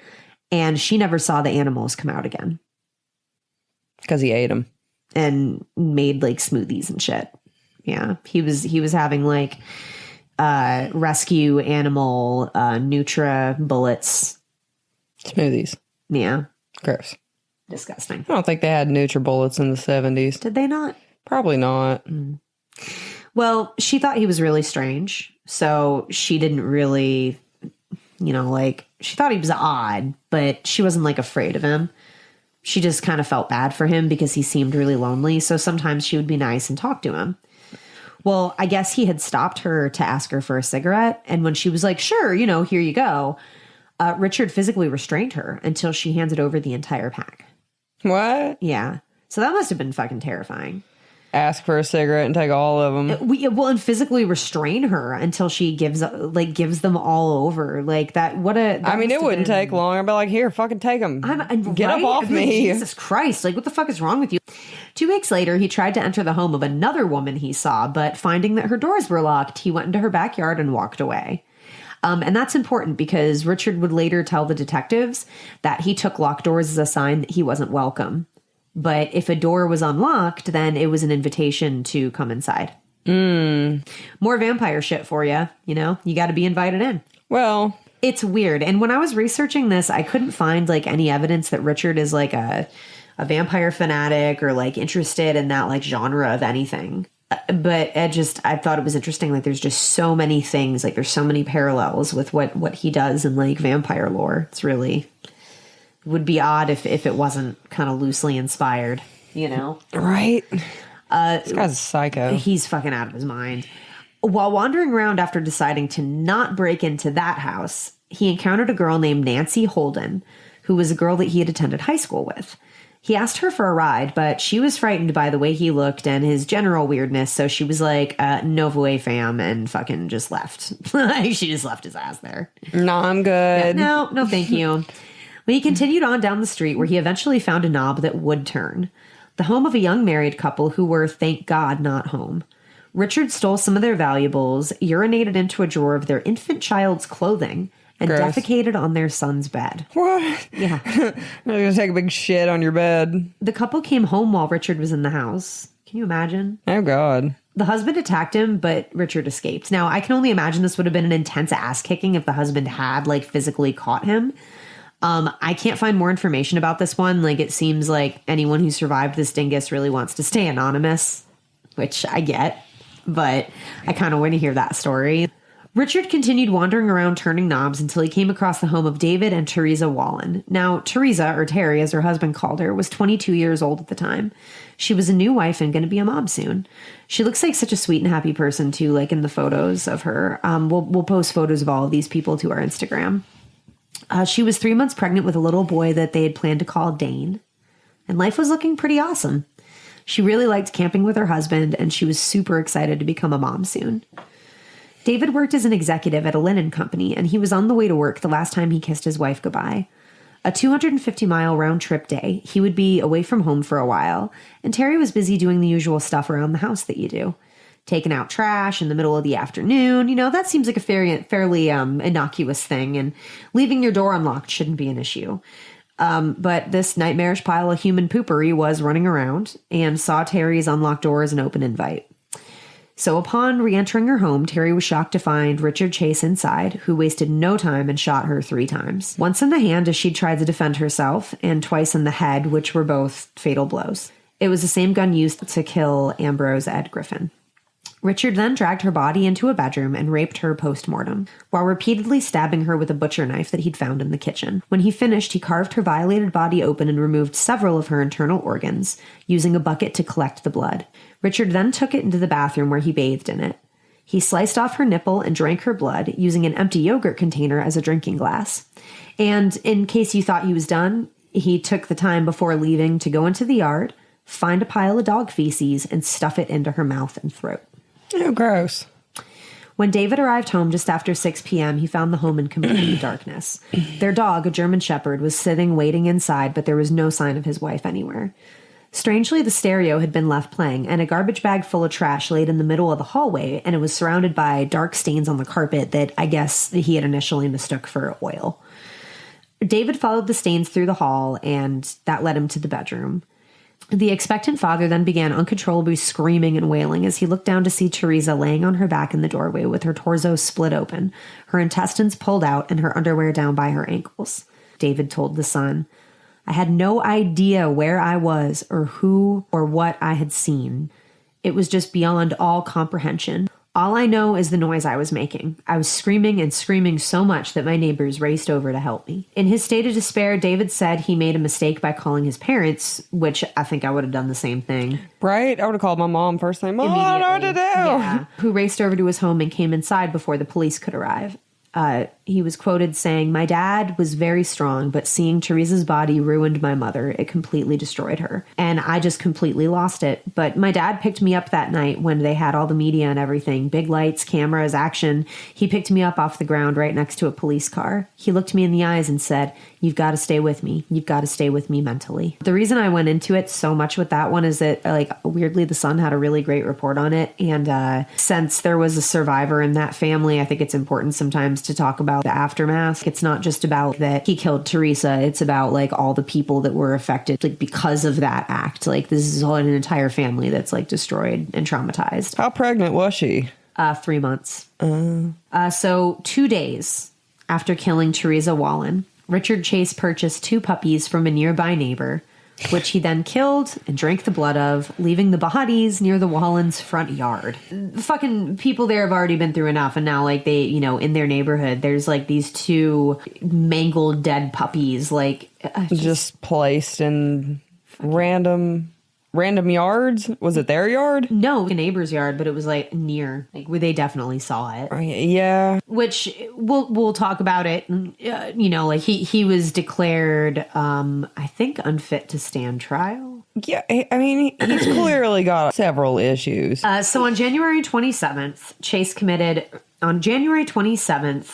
and she never saw the animals come out again. Because he ate them. And made, like, smoothies and shit. Yeah. He was having, like, rescue animal Nutra bullets. Smoothies. Yeah. Gross. Disgusting. I don't think they had NutriBullets in the 70s. Did they not? Probably not. Well, she thought he was really strange. So she didn't really, you know, like, she thought he was odd, but she wasn't, like, afraid of him. She just kind of felt bad for him because he seemed really lonely. So sometimes she would be nice and talk to him. Well, I guess he had stopped her to ask her for a cigarette. And when she was like, sure, you know, here you go, Richard physically restrained her until she handed over the entire pack. What? Yeah. So that must have been fucking terrifying. Ask for a cigarette and take all of them. And physically restrain her until she gives them all over. Like that. I mean, it wouldn't take long. I'd be like, here, fucking take them. Get up off me. Jesus Christ. Like, what the fuck is wrong with you? 2 weeks later, he tried to enter the home of another woman he saw, but finding that her doors were locked, he went into her backyard and walked away. And that's important because Richard would later tell the detectives that he took locked doors as a sign that he wasn't welcome. But if a door was unlocked, then it was an invitation to come inside. More vampire shit for you. You know, you got to be invited in. Well, it's weird. And when I was researching this, I couldn't find like any evidence that Richard is like a vampire fanatic or like interested in that like genre of anything. But I thought it was interesting. Like there's just so many things, like there's so many parallels with what he does in like vampire lore. It's really... would be odd if it wasn't kind of loosely inspired, you know? Right. This guy's a psycho. He's fucking out of his mind. While wandering around after deciding to not break into that house, he encountered a girl named Nancy Holden, who was a girl that he had attended high school with. He asked her for a ride, but she was frightened by the way he looked and his general weirdness, so she was like, no way, fam, and fucking just left. She just left his ass there. No, I'm good. Yeah, no, thank you. But he continued on down the street where he eventually found a knob that would turn. The home of a young married couple who were, thank God, not home. Richard stole some of their valuables, urinated into a drawer of their infant child's clothing, and Gross. defecated on their son's bed. What? Yeah. You're going to take a big shit on your bed. The couple came home while Richard was in the house. Can you imagine? Oh, God. The husband attacked him, but Richard escaped. Now, I can only imagine this would have been an intense ass-kicking if the husband had, like, physically caught him. I can't find more information about this one. Like, it seems like anyone who survived this dingus really wants to stay anonymous, which I get, but I kind of want to hear that story. Richard continued wandering around turning knobs until he came across the home of David and Teresa Wallen. Now, Teresa, or Terry as her husband called her, was 22 years old at the time. She was a new wife and going to be a mom soon. She looks like such a sweet and happy person too, like in the photos of her. We'll post photos of all of these people to our Instagram. She was 3 months pregnant with a little boy that they had planned to call Dane. And life was looking pretty awesome. She really liked camping with her husband, and she was super excited to become a mom soon. David worked as an executive at a linen company, and he was on the way to work the last time he kissed his wife goodbye. A 250-mile round-trip day, he would be away from home for a while, and Terry was busy doing the usual stuff around the house that you do. Taking out trash in the middle of the afternoon, you know, that seems like a fairly innocuous thing, and leaving your door unlocked shouldn't be an issue. But this nightmarish pile of human poopery was running around and saw Terry's unlocked door as an open invite. So upon re-entering her home, Terry was shocked to find Richard Chase inside, who wasted no time and shot her 3 times. Once in the hand as she tried to defend herself, and twice in the head, which were both fatal blows. It was the same gun used to kill Ambrose Ed Griffin. Richard then dragged her body into a bedroom and raped her post-mortem, while repeatedly stabbing her with a butcher knife that he'd found in the kitchen. When he finished, he carved her violated body open and removed several of her internal organs, using a bucket to collect the blood. Richard then took it into the bathroom where he bathed in it. He sliced off her nipple and drank her blood, using an empty yogurt container as a drinking glass. And in case you thought he was done, he took the time before leaving to go into the yard, find a pile of dog feces, and stuff it into her mouth and throat. Oh, gross. When David arrived home just after 6 p.m., he found the home in complete darkness. Their dog, a German Shepherd, was sitting waiting inside, but there was no sign of his wife anywhere. Strangely, the stereo had been left playing, and a garbage bag full of trash laid in the middle of the hallway, and it was surrounded by dark stains on the carpet that I guess he had initially mistook for oil. David followed the stains through the hall, and that led him to the bedroom. The expectant father then began uncontrollably screaming and wailing as he looked down to see Teresa laying on her back in the doorway with her torso split open, her intestines pulled out, and her underwear down by her ankles. David told the son, "I had no idea where I was or who or what I had seen. It was just beyond all comprehension. All I know is the noise I was making. I was screaming and screaming so much that my neighbors raced over to help me." In his state of despair, David said he made a mistake by calling his parents, which I think I would have done the same thing. Right? I would have called my mom first thing. Mom, I don't know what to do. Yeah. Who raced over to his home and came inside before the police could arrive. He was quoted saying, "My dad was very strong, but seeing Teresa's body ruined my mother. It completely destroyed her. And I just completely lost it. But my dad picked me up that night when they had all the media and everything, big lights, cameras, action. He picked me up off the ground right next to a police car. He looked me in the eyes and said, 'You've got to stay with me. You've got to stay with me mentally.'" The reason I went into it so much with that one is that, like, weirdly, the Sun had a really great report on it. And since there was a survivor in that family, I think it's important sometimes to talk about the aftermath. It's not just about that he killed Teresa. It's about, like, all the people that were affected, like, because of that act. Like, this is all an entire family that's, like, destroyed and traumatized. How pregnant was she? 3 months. So 2 days after killing Teresa Wallen, Richard Chase purchased 2 puppies from a nearby neighbor, which he then killed and drank the blood of, leaving the bodies near the Wallens' front yard. Fucking people there have already been through enough, and now, like, they, you know, in their neighborhood, there's, like, these 2 mangled dead puppies, like... just placed in random yards? Was it their yard? No, a neighbor's yard, but it was, like, near. Like, where they definitely saw it. Yeah. Which, we'll talk about it. You know, like, he was declared, I think, unfit to stand trial. Yeah, I mean, he's clearly got several issues. So on January 27th,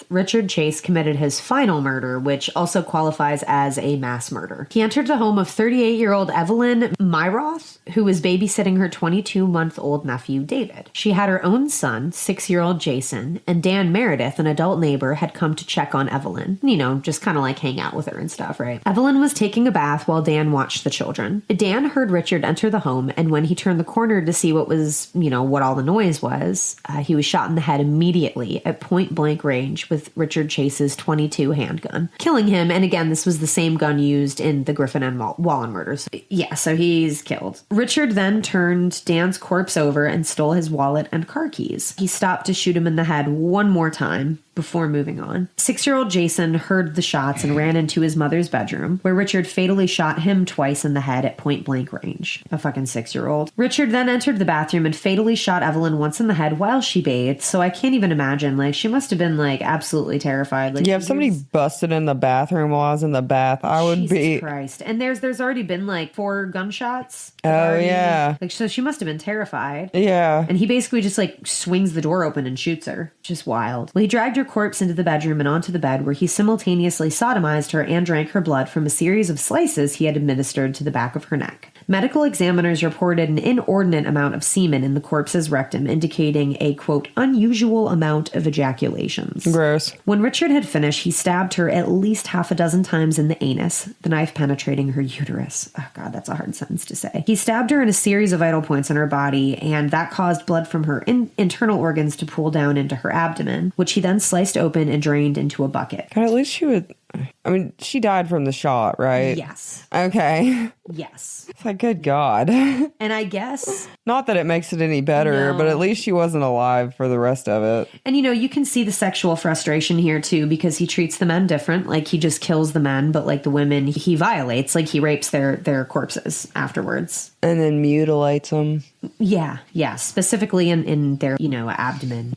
Richard Chase committed his final murder, which also qualifies as a mass murder. He entered the home of 38-year-old Evelyn Myroth, who was babysitting her 22-month-old nephew, David. She had her own son, 6-year-old Jason, and Dan Meredith, an adult neighbor, had come to check on Evelyn. You know, just kind of like hang out with her and stuff, right? Evelyn was taking a bath while Dan watched the children. Dan heard Richard enter the home, and when he turned the corner to see what was, you know, what all the noise was, he was shot in the head immediately at point-blank range with Richard Chase's .22 handgun, killing him. And again, this was the same gun used in the Griffin and Wallen murders. Yeah, so he's killed. Richard then turned Dan's corpse over and stole his wallet and car keys. He stopped to shoot him in the head one more time before moving on. 6-year-old Jason heard the shots and ran into his mother's bedroom, where Richard fatally shot him twice in the head at point-blank range. A fucking 6-year-old. Richard then entered the bathroom and fatally shot Evelyn once in the head while she bathed, so I can't even imagine. Like, she must have been, like, absolutely terrified. Like, yeah, if somebody busted in the bathroom while I was in the bath, I would be... Jesus Christ. And there's already been, like, 4 gunshots. Yeah. Like, so she must have been terrified. Yeah. And he basically just, like, swings the door open and shoots her. Just wild. Well, he dragged her corpse into the bedroom and onto the bed, where he simultaneously sodomized her and drank her blood from a series of slices he had administered to the back of her neck. Medical examiners reported an inordinate amount of semen in the corpse's rectum, indicating a, quote, unusual amount of ejaculations. Gross. When Richard had finished, he stabbed her at least 6 times in the anus, the knife penetrating her uterus. Oh, God, that's a hard sentence to say. He stabbed her in a series of vital points in her body, and that caused blood from her internal organs to pool down into her abdomen, which he then sliced open and drained into a bucket. God, at least she would... I mean, she died from the shot, right? Yes. Okay. Yes. It's like, good God. And I guess... Not that it makes it any better, No. but at least she wasn't alive for the rest of it. And, you can see the sexual frustration here, too, because he treats the men different. Like, he just kills the men, but, like, the women, he violates. Like, he rapes their corpses afterwards. And then mutilates them. Yeah. Specifically in their, abdomen.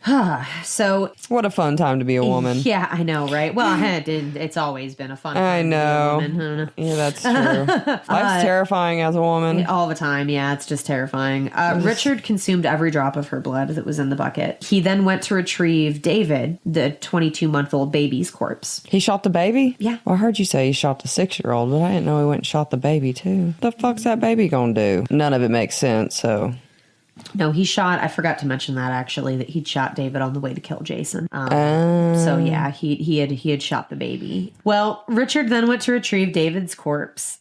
So... What a fun time to be a woman. Yeah, I know, right? Well, it's always been a fun time I know. to be a woman. Yeah, that's true. Life's terrifying as a woman. All the time, yeah, it's just terrifying. Richard consumed every drop of her blood that was in the bucket. He then went to retrieve David, the 22-month-old baby's corpse. He shot the baby? Yeah. Well, I heard you say he shot the 6-year-old, but I didn't know he went and shot the baby, too. What the fuck's that baby gonna do? None of it makes sense, so... No, I forgot to mention that, actually, that he'd shot David on the way to kill Jason. So, yeah, he had shot the baby. Well, Richard then went to retrieve David's corpse.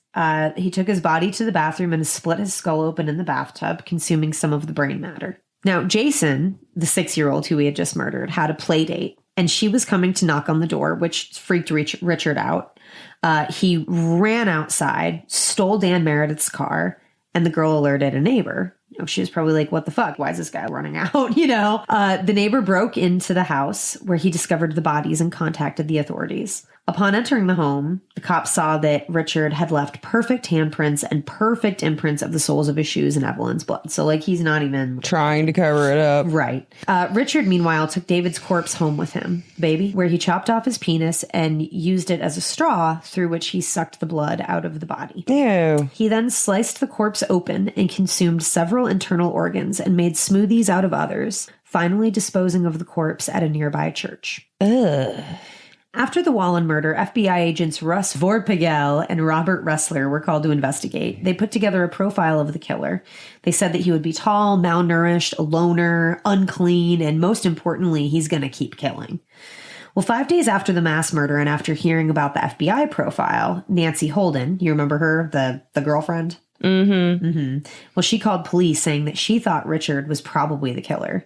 He took his body to the bathroom and split his skull open in the bathtub, consuming some of the brain matter. Now, Jason, the 6-year-old who he had just murdered, had a play date, and she was coming to knock on the door, which freaked Richard out. He ran outside, stole Dan Meredith's car, and the girl alerted a neighbor. She was probably like, what the fuck? Why is this guy running out? The neighbor broke into the house where he discovered the bodies and contacted the authorities. Upon entering the home, the cops saw that Richard had left perfect handprints and perfect imprints of the soles of his shoes in Evelyn's blood. So, like, he's not even... Trying to cover it up. Right. Richard, meanwhile, took David's corpse home with him, baby, where he chopped off his penis and used it as a straw through which he sucked the blood out of the body. Ew. He then sliced the corpse open and consumed several internal organs and made smoothies out of others, finally disposing of the corpse at a nearby church. Ugh. After the Wallen murder, FBI agents Russ Vorpagel and Robert Ressler were called to investigate. They put together a profile of the killer. They said that he would be tall, malnourished, a loner, unclean, and most importantly, he's going to keep killing. Well, 5 days after the mass murder and after hearing about the FBI profile, Nancy Holden, you remember her, the girlfriend? Mm-hmm. Well, she called police saying that she thought Richard was probably the killer.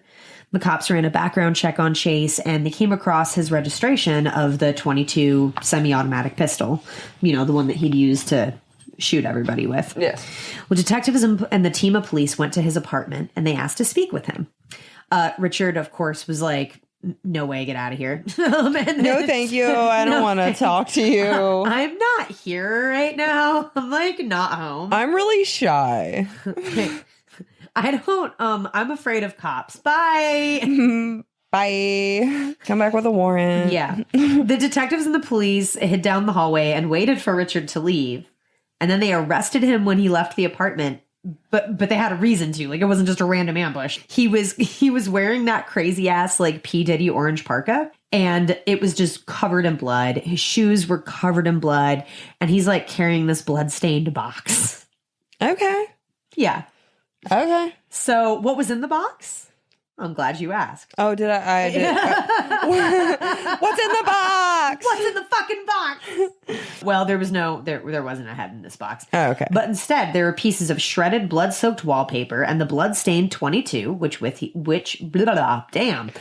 The cops ran a background check on Chase, and they came across his registration of the .22 semi-automatic pistol. The one that he'd used to shoot everybody with. Yes. Well, detectives and the team of police went to his apartment, and they asked to speak with him. Richard, of course, was like, no way, get out of here. No, thank you. I don't want to talk to you. I'm not here right now. I'm like not home. I'm really shy. I'm afraid of cops. Bye. Bye. Come back with a warrant. Yeah. The detectives and the police hid down the hallway and waited for Richard to leave. And then they arrested him when he left the apartment. But they had a reason to. Like, it wasn't just a random ambush. He was wearing that crazy ass, like, P. Diddy orange parka. And it was just covered in blood. His shoes were covered in blood. And he's, like, carrying this blood-stained box. Okay. Yeah. Okay. So what was in the box? I'm glad you asked. Oh, did I did. What's in the box? What's in the fucking box? Well, there wasn't a head in this box. Oh, okay. But instead, there were pieces of shredded, blood-soaked wallpaper and the blood-stained .22, the blood-stained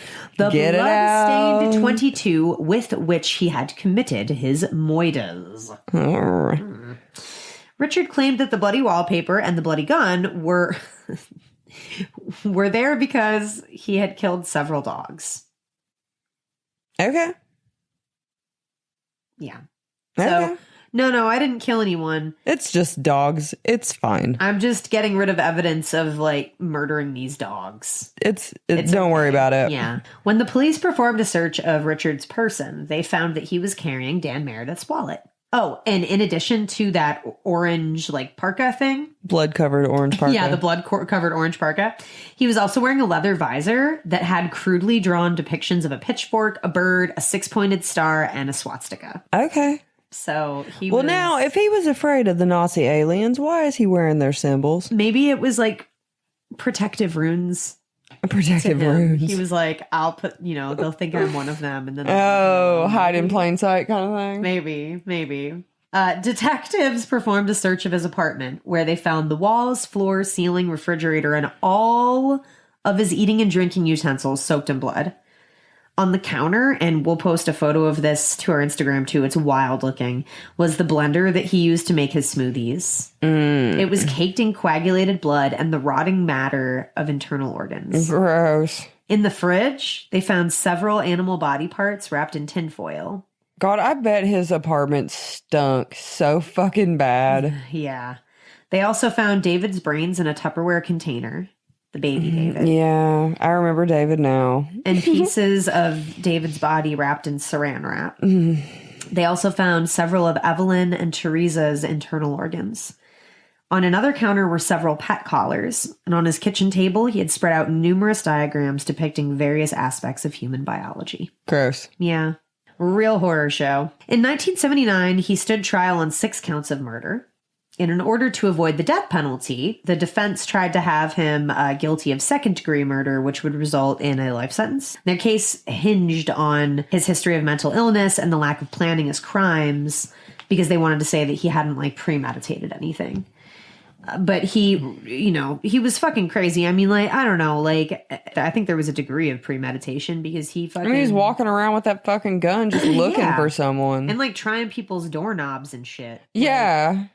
.22 with which he had committed his moitas. Richard claimed that the bloody wallpaper and the bloody gun were there because he had killed several dogs. Okay. Yeah. Okay. So, no, I didn't kill anyone. It's just dogs. It's fine. I'm just getting rid of evidence of, like, murdering these dogs. It's don't worry about it. Yeah. When the police performed a search of Richard's person, they found that he was carrying Dan Meredith's wallet. Oh, and in addition to that orange, like, parka thing. Blood-covered orange parka. Yeah, the blood-covered orange parka. He was also wearing a leather visor that had crudely drawn depictions of a pitchfork, a bird, a six-pointed star, and a swastika. Okay. So he Well, now, if he was afraid of the Nazi aliens, why is he wearing their symbols? Maybe it was, like, protective runes. Protective runes. He was like, I'll put, they'll think I'm one of them. And then hide in plain sight kind of thing. Maybe. Detectives performed a search of his apartment where they found the walls, floor, ceiling, refrigerator, and all of his eating and drinking utensils soaked in blood. On the counter, and we'll post a photo of this to our Instagram too, it's wild looking, was the blender that he used to make his smoothies. It was caked in coagulated blood and the rotting matter of internal organs. Gross. In the fridge, they found several animal body parts wrapped in tinfoil. God, I bet his apartment stunk so fucking bad. Yeah. They also found David's brains in a Tupperware container. The baby David. Yeah, I remember David now. And pieces of David's body wrapped in saran wrap. They also found several of Evelyn and Teresa's internal organs. On another counter were several pet collars, and on his kitchen table, he had spread out numerous diagrams depicting various aspects of human biology. Gross. Yeah. Real horror show. In 1979, he stood trial on 6 counts of murder. And in order to avoid the death penalty, the defense tried to have him guilty of second-degree murder, which would result in a life sentence. Their case hinged on his history of mental illness and the lack of planning his crimes, because they wanted to say that he hadn't, premeditated anything. But he was fucking crazy. I mean, I don't know, I think there was a degree of premeditation because he fucking... he's walking around with that fucking gun just looking for someone. And, trying people's doorknobs and shit. Yeah.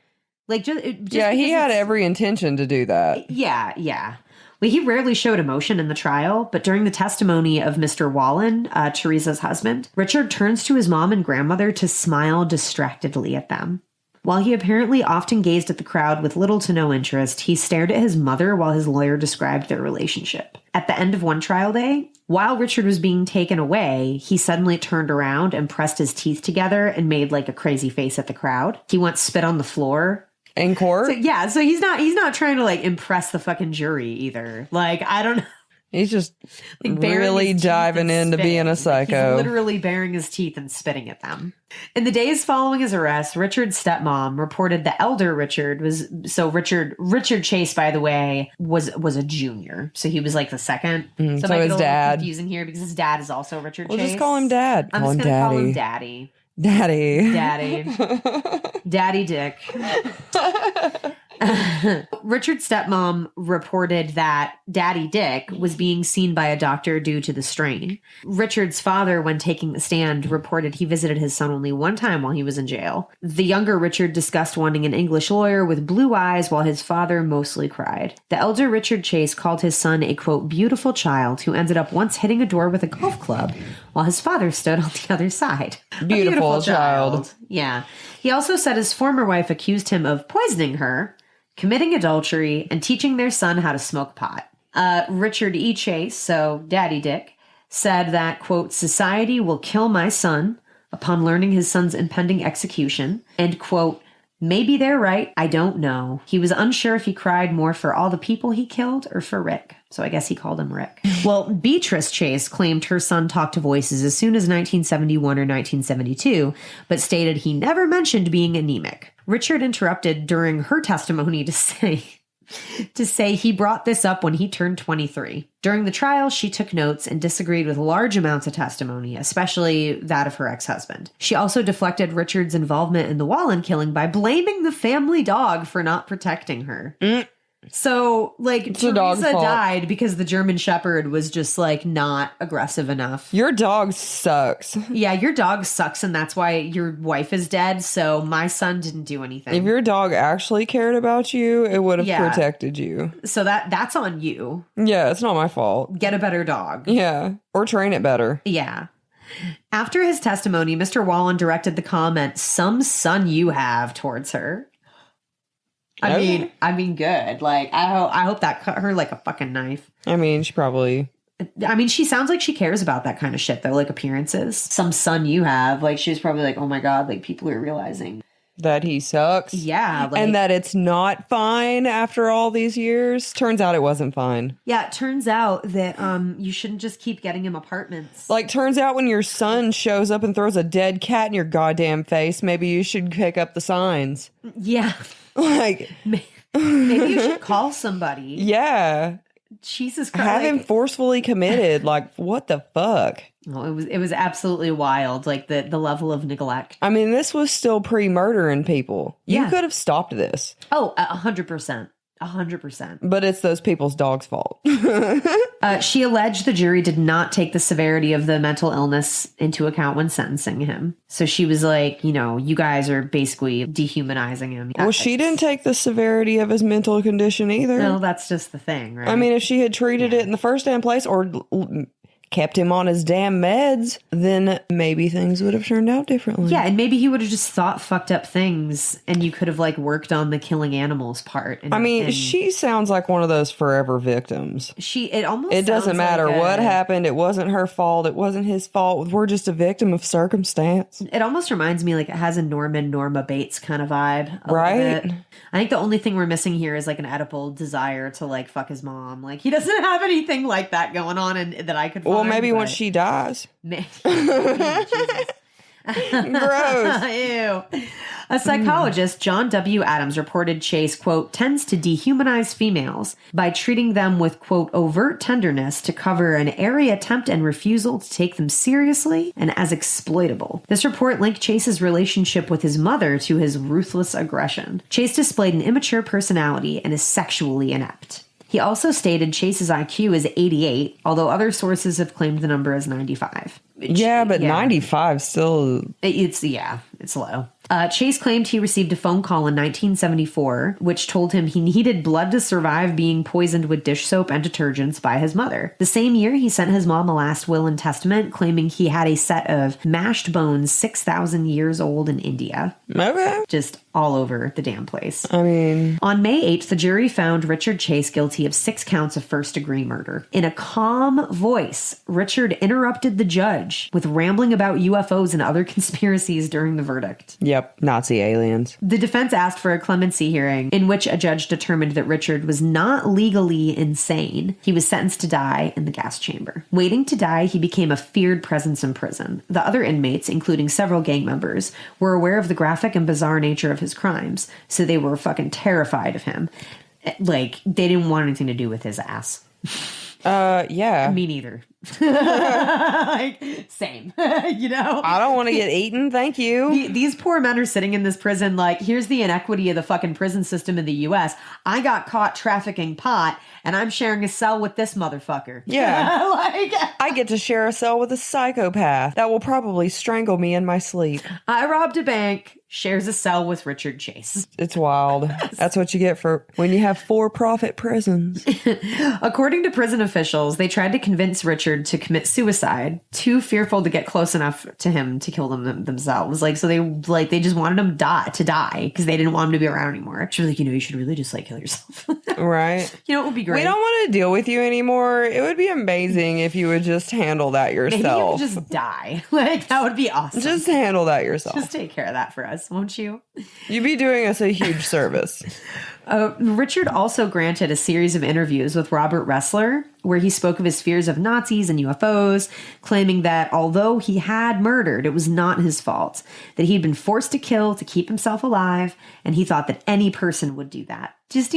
He had every intention to do that. Yeah. Well, he rarely showed emotion in the trial, but during the testimony of Mr. Wallen, Teresa's husband, Richard turns to his mom and grandmother to smile distractedly at them. While he apparently often gazed at the crowd with little to no interest, he stared at his mother while his lawyer described their relationship. At the end of one trial day, while Richard was being taken away, he suddenly turned around and pressed his teeth together and made a crazy face at the crowd. He once spit on the floor. In court? So he's not trying to impress the fucking jury either. I don't know. He's just really diving into being a psycho. He's literally baring his teeth and spitting at them. In the days following his arrest, Richard's stepmom reported the elder Richard was... So Richard Chase, by the way, was a junior. So he was the second. So it might his get a little dad. confusing here because his dad is also Richard Chase. We'll just call him Dad. I'm just going to call him Daddy. Daddy Dick. Richard's stepmom reported that Daddy Dick was being seen by a doctor due to the strain. Richard's father, when taking the stand, reported he visited his son only one time while he was in jail. The younger Richard discussed wanting an English lawyer with blue eyes while his father mostly cried. The elder Richard Chase called his son a, quote, beautiful child who ended up once hitting a door with a golf club while his father stood on the other side. Beautiful child. Yeah. He also said his former wife accused him of poisoning her, committing adultery, and teaching their son how to smoke pot. Richard E. Chase, so Daddy Dick, said that, quote, society will kill my son upon learning his son's impending execution, and, quote, maybe they're right, I don't know. He was unsure if he cried more for all the people he killed or for Rick. So I guess he called him Rick. Well, Beatrice Chase claimed her son talked to voices as soon as 1971 or 1972, but stated he never mentioned being anemic. Richard interrupted during her testimony to say he brought this up when he turned 23. During the trial, she took notes and disagreed with large amounts of testimony, especially that of her ex-husband. She also deflected Richard's involvement in the Wallen killing by blaming the family dog for not protecting her. So, Teresa died because the German Shepherd was just, not aggressive enough. Your dog sucks. Yeah, your dog sucks, and that's why your wife is dead, so my son didn't do anything. If your dog actually cared about you, it would have protected you. So that's on you. Yeah, it's not my fault. Get a better dog. Yeah, or train it better. Yeah. After his testimony, Mr. Wallen directed the comment, some son you have, towards her. I mean, good. I hope that cut her like a fucking knife. I mean, she sounds like she cares about that kind of shit, though, appearances. Some son you have. She was probably oh my God, people are realizing that he sucks. Yeah. And that it's not fine after all these years. Turns out it wasn't fine. Yeah, it turns out that you shouldn't just keep getting him apartments. Turns out when your son shows up and throws a dead cat in your goddamn face, maybe you should pick up the signs. Yeah. Maybe you should call somebody. Yeah. Jesus Christ. Have him forcefully committed. What the fuck? Well, it was absolutely wild. The level of neglect. I mean, this was still pre-murdering people. You Yeah. could have stopped this. Oh, 100%. 100%. But it's those people's dog's fault. She alleged the jury did not take the severity of the mental illness into account when sentencing him. So she was like, you guys are basically dehumanizing him. Well, she didn't take the severity of his mental condition either. No, that's just the thing, right? I mean, if she had treated it in the first damn place or kept him on his damn meds, then maybe things would have turned out differently. Yeah, and maybe he would have just thought fucked up things and you could have worked on the killing animals part. And, she sounds like one of those forever victims. It doesn't matter what happened. It wasn't her fault. It wasn't his fault. We're just a victim of circumstance. It almost reminds me it has a Norma Bates kind of vibe. Right? I think the only thing we're missing here is an Oedipal desire to fuck his mom. He doesn't have anything like that going on and that I could find. Well, maybe once she dies. Gross. Ew. A psychologist, John W. Adams, reported Chase, quote, tends to dehumanize females by treating them with, quote, overt tenderness to cover an airy attempt and refusal to take them seriously and as exploitable. This report linked Chase's relationship with his mother to his ruthless aggression. Chase displayed an immature personality and is sexually inept. He also stated Chase's IQ is 88, although other sources have claimed the number as 95. 95 still... It's low. Chase claimed he received a phone call in 1974, which told him he needed blood to survive being poisoned with dish soap and detergents by his mother. The same year, he sent his mom a last will and testament, claiming he had a set of mashed bones 6,000 years old in India. Okay. Just all over the damn place. I mean... On May 8th, the jury found Richard Chase guilty of 6 counts of first-degree murder. In a calm voice, Richard interrupted the judge with rambling about UFOs and other conspiracies during the verdict. Yep, Nazi aliens. The defense asked for a clemency hearing in which a judge determined that Richard was not legally insane. He was sentenced to die in the gas chamber. Waiting to die, he became a feared presence in prison. The other inmates, including several gang members, were aware of the graphic and bizarre nature of his crimes, so they were fucking terrified of him. They didn't want anything to do with his ass. Yeah. Me neither. Same. I don't want to get eaten, thank you. These poor men are sitting in this prison here's the inequity of the fucking prison system in the U.S. I got caught trafficking pot, and I'm sharing a cell with this motherfucker. Yeah. I get to share a cell with a psychopath that will probably strangle me in my sleep. I robbed a bank, shares a cell with Richard Chase. It's wild. That's what you get for when you have for-profit prisons. According to prison officials, they tried to convince Richard to commit suicide, too fearful to get close enough to him to kill themselves. So they just wanted him to die because they didn't want him to be around anymore. She's like, you should really just kill yourself. Right. It would be great. We don't want to deal with you anymore. It would be amazing if you would just handle that yourself. Maybe you would just die. That would be awesome. Just handle that yourself. Just take care of that for us, won't you? You'd be doing us a huge service. Richard also granted a series of interviews with Robert Ressler, where he spoke of his fears of Nazis and UFOs, claiming that although he had murdered, it was not his fault, that he'd been forced to kill to keep himself alive, and he thought that any person would do that. Just,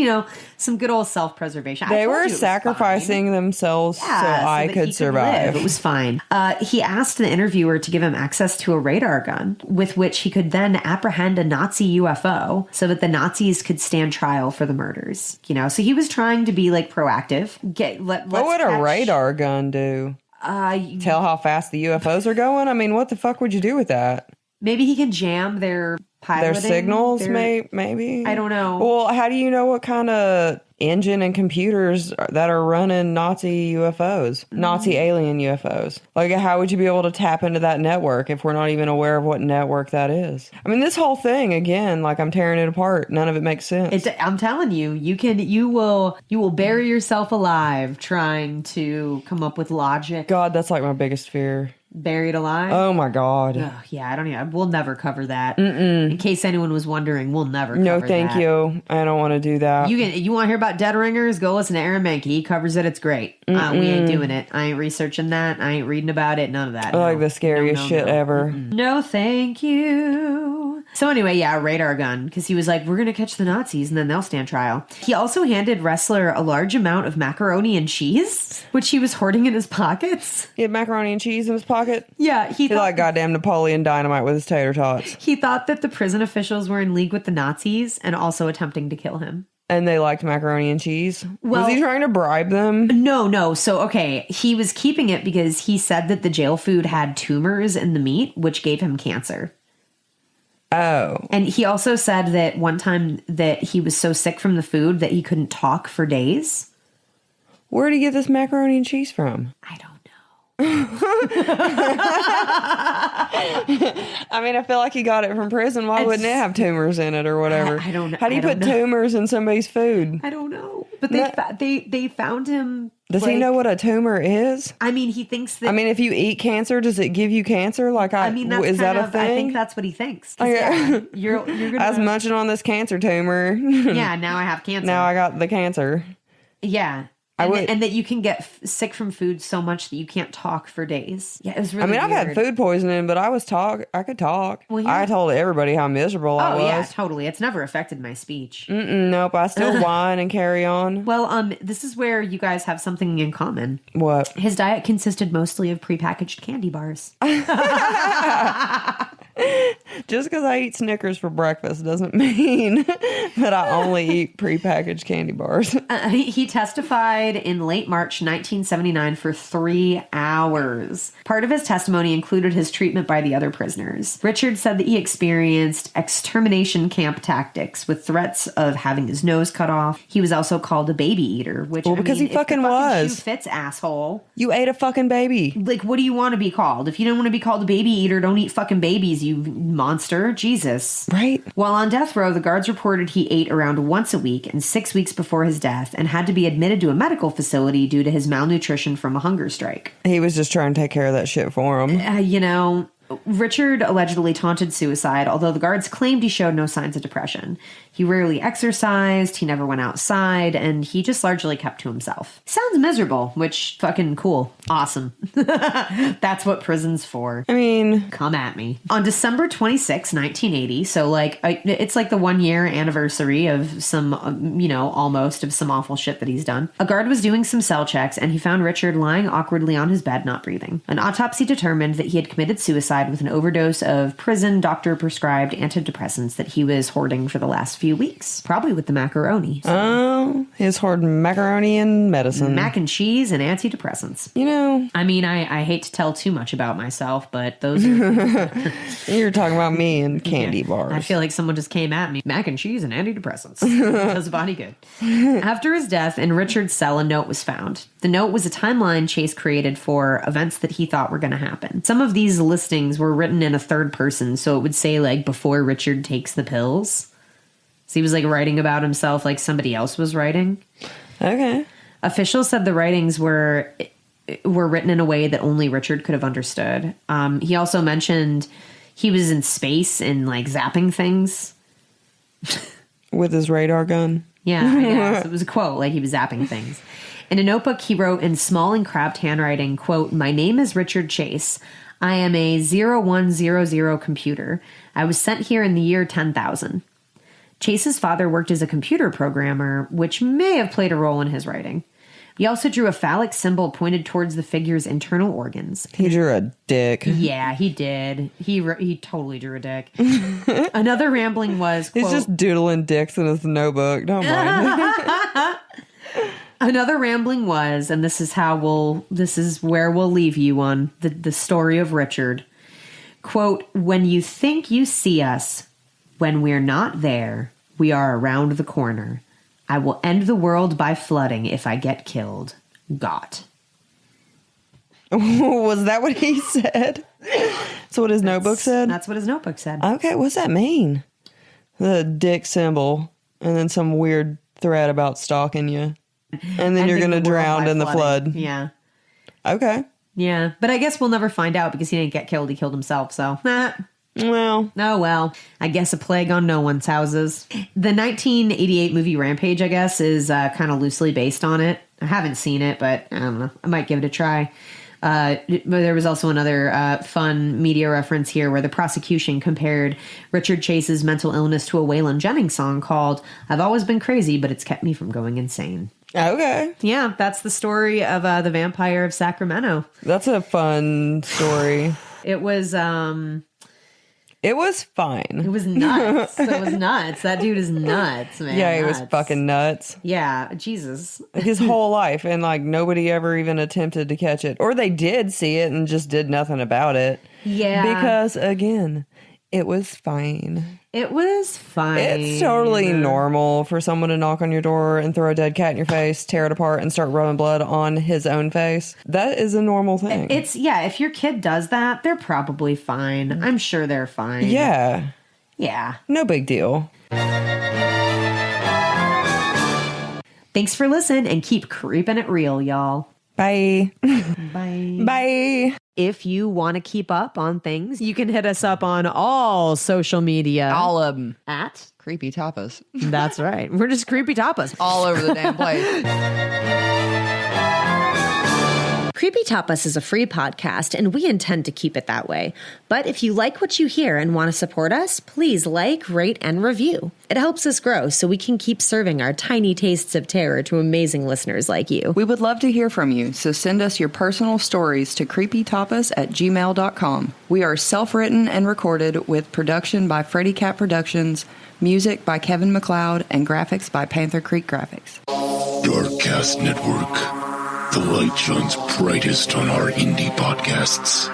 some good old self-preservation. They were sacrificing themselves so I could survive. It was fine. He asked the interviewer to give him access to a radar gun with which he could then apprehend a Nazi UFO so that the Nazis could stand trial for the murders. So he was trying to be proactive. What would a radar gun do? Tell how fast the UFOs are going? I mean, what the fuck would you do with that? Maybe he can jam their piloting. Their signals, maybe? I don't know. Well, how do you know what kind of engine and computers that are running Nazi UFOs? Nazi alien UFOs? How would you be able to tap into that network if we're not even aware of what network that is? I mean, this whole thing, again, I'm tearing it apart. None of it makes sense. I'm telling you, you will bury yourself alive trying to come up with logic. God, that's my biggest fear. Buried alive? Oh my God. Yeah, I don't know. We'll never cover that. In case anyone was wondering, we'll never cover that. No, thank you. I don't want to do that. You want to hear about dead ringers? Go listen to Aaron Mahnke. He covers it. It's great. We ain't doing it. I ain't researching that. I ain't reading about it. None of that. I like the scariest shit ever. No, thank you. So anyway, radar gun. Because he was like, we're going to catch the Nazis and then they'll stand trial. He also handed Ressler a large amount of macaroni and cheese, which he was hoarding in his pockets. He had macaroni and cheese in his pocket? Yeah, he like goddamn Napoleon Dynamite with his tater tots. He thought that the prison officials were in league with the Nazis and also attempting to kill him. And they liked macaroni and cheese? Well, was he trying to bribe them? No. So, okay, he was keeping it because he said that the jail food had tumors in the meat, which gave him cancer. Oh. And he also said that one time that he was so sick from the food that he couldn't talk for days. Where did he get this macaroni and cheese from? I don't know. I mean, I feel like he got it from prison. Why wouldn't it have tumors in it or whatever? I don't know. How do you put tumors in somebody's food? I don't know. But they found him. Does he know what a tumor is? I mean, he thinks that. I mean, if you eat cancer, does it give you cancer? Like, is that a thing? I think that's what he thinks. Yeah, you're gonna. I was munching on this cancer tumor. Yeah, now I have cancer. Now I got the cancer. Yeah. And that you can get sick from food so much that you can't talk for days. Yeah, it was really weird. I've had food poisoning, but I could talk. Well, yeah. I told everybody how miserable I was. Oh, yeah, totally. It's never affected my speech. Nope, I still whine and carry on. Well, this is where you guys have something in common. What? His diet consisted mostly of prepackaged candy bars. Just because I eat Snickers for breakfast doesn't mean that I only eat prepackaged candy bars. He testified in late March 1979 for 3 hours. Part of his testimony included his treatment by the other prisoners. Richard said that he experienced extermination camp tactics with threats of having his nose cut off. He was also called a baby eater, which he fucking was. Shoe fits, asshole. You ate a fucking baby. Like, what do you want to be called? If you don't want to be called a baby eater, don't eat fucking babies, you monster. Jesus. Right. While on death row, the guards reported he ate around once a week and 6 weeks before his death and had to be admitted to a medical facility due to his malnutrition from a hunger strike. He was just trying to take care of that shit for him. Richard allegedly taunted suicide, although the guards claimed he showed no signs of depression. He rarely exercised, he never went outside, and he just largely kept to himself. Sounds miserable, which fucking cool. Awesome. That's what prison's for. I mean, come at me. On December 26, 1980, so it's like the 1 year anniversary of some, almost of some awful shit that he's done. A guard was doing some cell checks and he found Richard lying awkwardly on his bed, not breathing. An autopsy determined that he had committed suicide with an overdose of prison doctor-prescribed antidepressants that he was hoarding for the last few weeks. Probably with the macaroni. So. Oh, he's hoarding macaroni and medicine. Mac and cheese and antidepressants. I mean, I hate to tell too much about myself, but those are... You're talking about me and candy bars. I feel like someone just came at me. Mac and cheese and antidepressants. Does the body good. After his death, in Richard's cell, a note was found. The note was a timeline Chase created for events that he thought were going to happen. Some of these listings were written in a third person, so it would say, like, before Richard takes the pills. So he was, like, writing about himself like somebody else was writing. Okay. Officials said the writings were written in a way that only Richard could have understood. He also mentioned he was in space and, like, zapping things. With his radar gun? Yeah, I guess. It was a quote, like he was zapping things. In a notebook, he wrote in small and crabbed handwriting, quote, "My name is Richard Chase. I am a 0100 computer. I was sent here in the year 10,000. Chase's father worked as a computer programmer, which may have played a role in his writing. He also drew a phallic symbol pointed towards the figure's internal organs. He drew a dick. Yeah, he did. He totally drew a dick. Another rambling was, quote, he's just doodling dicks in his notebook. Don't mind. Another rambling was, and this is where we'll leave you on the story of Richard. Quote, "When you think you see us, when we're not there, we are around the corner. I will end the world by flooding if I get killed. Got." Was that what he said? So what his notebook said? That's what his notebook said. Okay, what's that mean? The dick symbol, and then some weird threat about stalking you. And then you're going to drown in the flood. Yeah. Okay. Yeah. But I guess we'll never find out because he didn't get killed. He killed himself. So, well. Oh, well. I guess a plague on no one's houses. The 1988 movie Rampage, I guess, is kind of loosely based on it. I haven't seen it, but I don't know. I might give it a try. But there was also another fun media reference here where the prosecution compared Richard Chase's mental illness to a Waylon Jennings song called "I've Always Been Crazy, but It's Kept Me From Going Insane." Okay. Yeah, that's the story of the Vampire of Sacramento. That's a fun story. It was It was fine. It was nuts. It was nuts. That dude is nuts, man. Yeah, he nuts. was fucking nuts. Yeah, Jesus. His whole life, and like nobody ever even attempted to catch it. Or they did see it and just did nothing about it. Yeah. Because, again, it was fine. It was fine. It's totally normal for someone to knock on your door and throw a dead cat in your face, tear it apart, and start rubbing blood on his own face. That is a normal thing. It's, yeah, if your kid does that, they're probably fine. I'm sure they're fine. Yeah. Yeah. No big deal. Thanks for listening, and keep creeping it real, y'all. Bye. Bye. Bye. If you want to keep up on things, you can hit us up on all social media. All of them. At Creepy Tapas. That's right. We're just Creepy Tapas. All over the damn place. Creepy Tapas is a free podcast, and we intend to keep it that way. But if you like what you hear and want to support us, please like, rate, and review. It helps us grow so we can keep serving our tiny tastes of terror to amazing listeners like you. We would love to hear from you, so send us your personal stories to creepytapas@gmail.com. We are self-written and recorded with production by Freddy Cat Productions, music by Kevin MacLeod, and graphics by Panther Creek Graphics. Darkcast Network. The light shines brightest on our indie podcasts.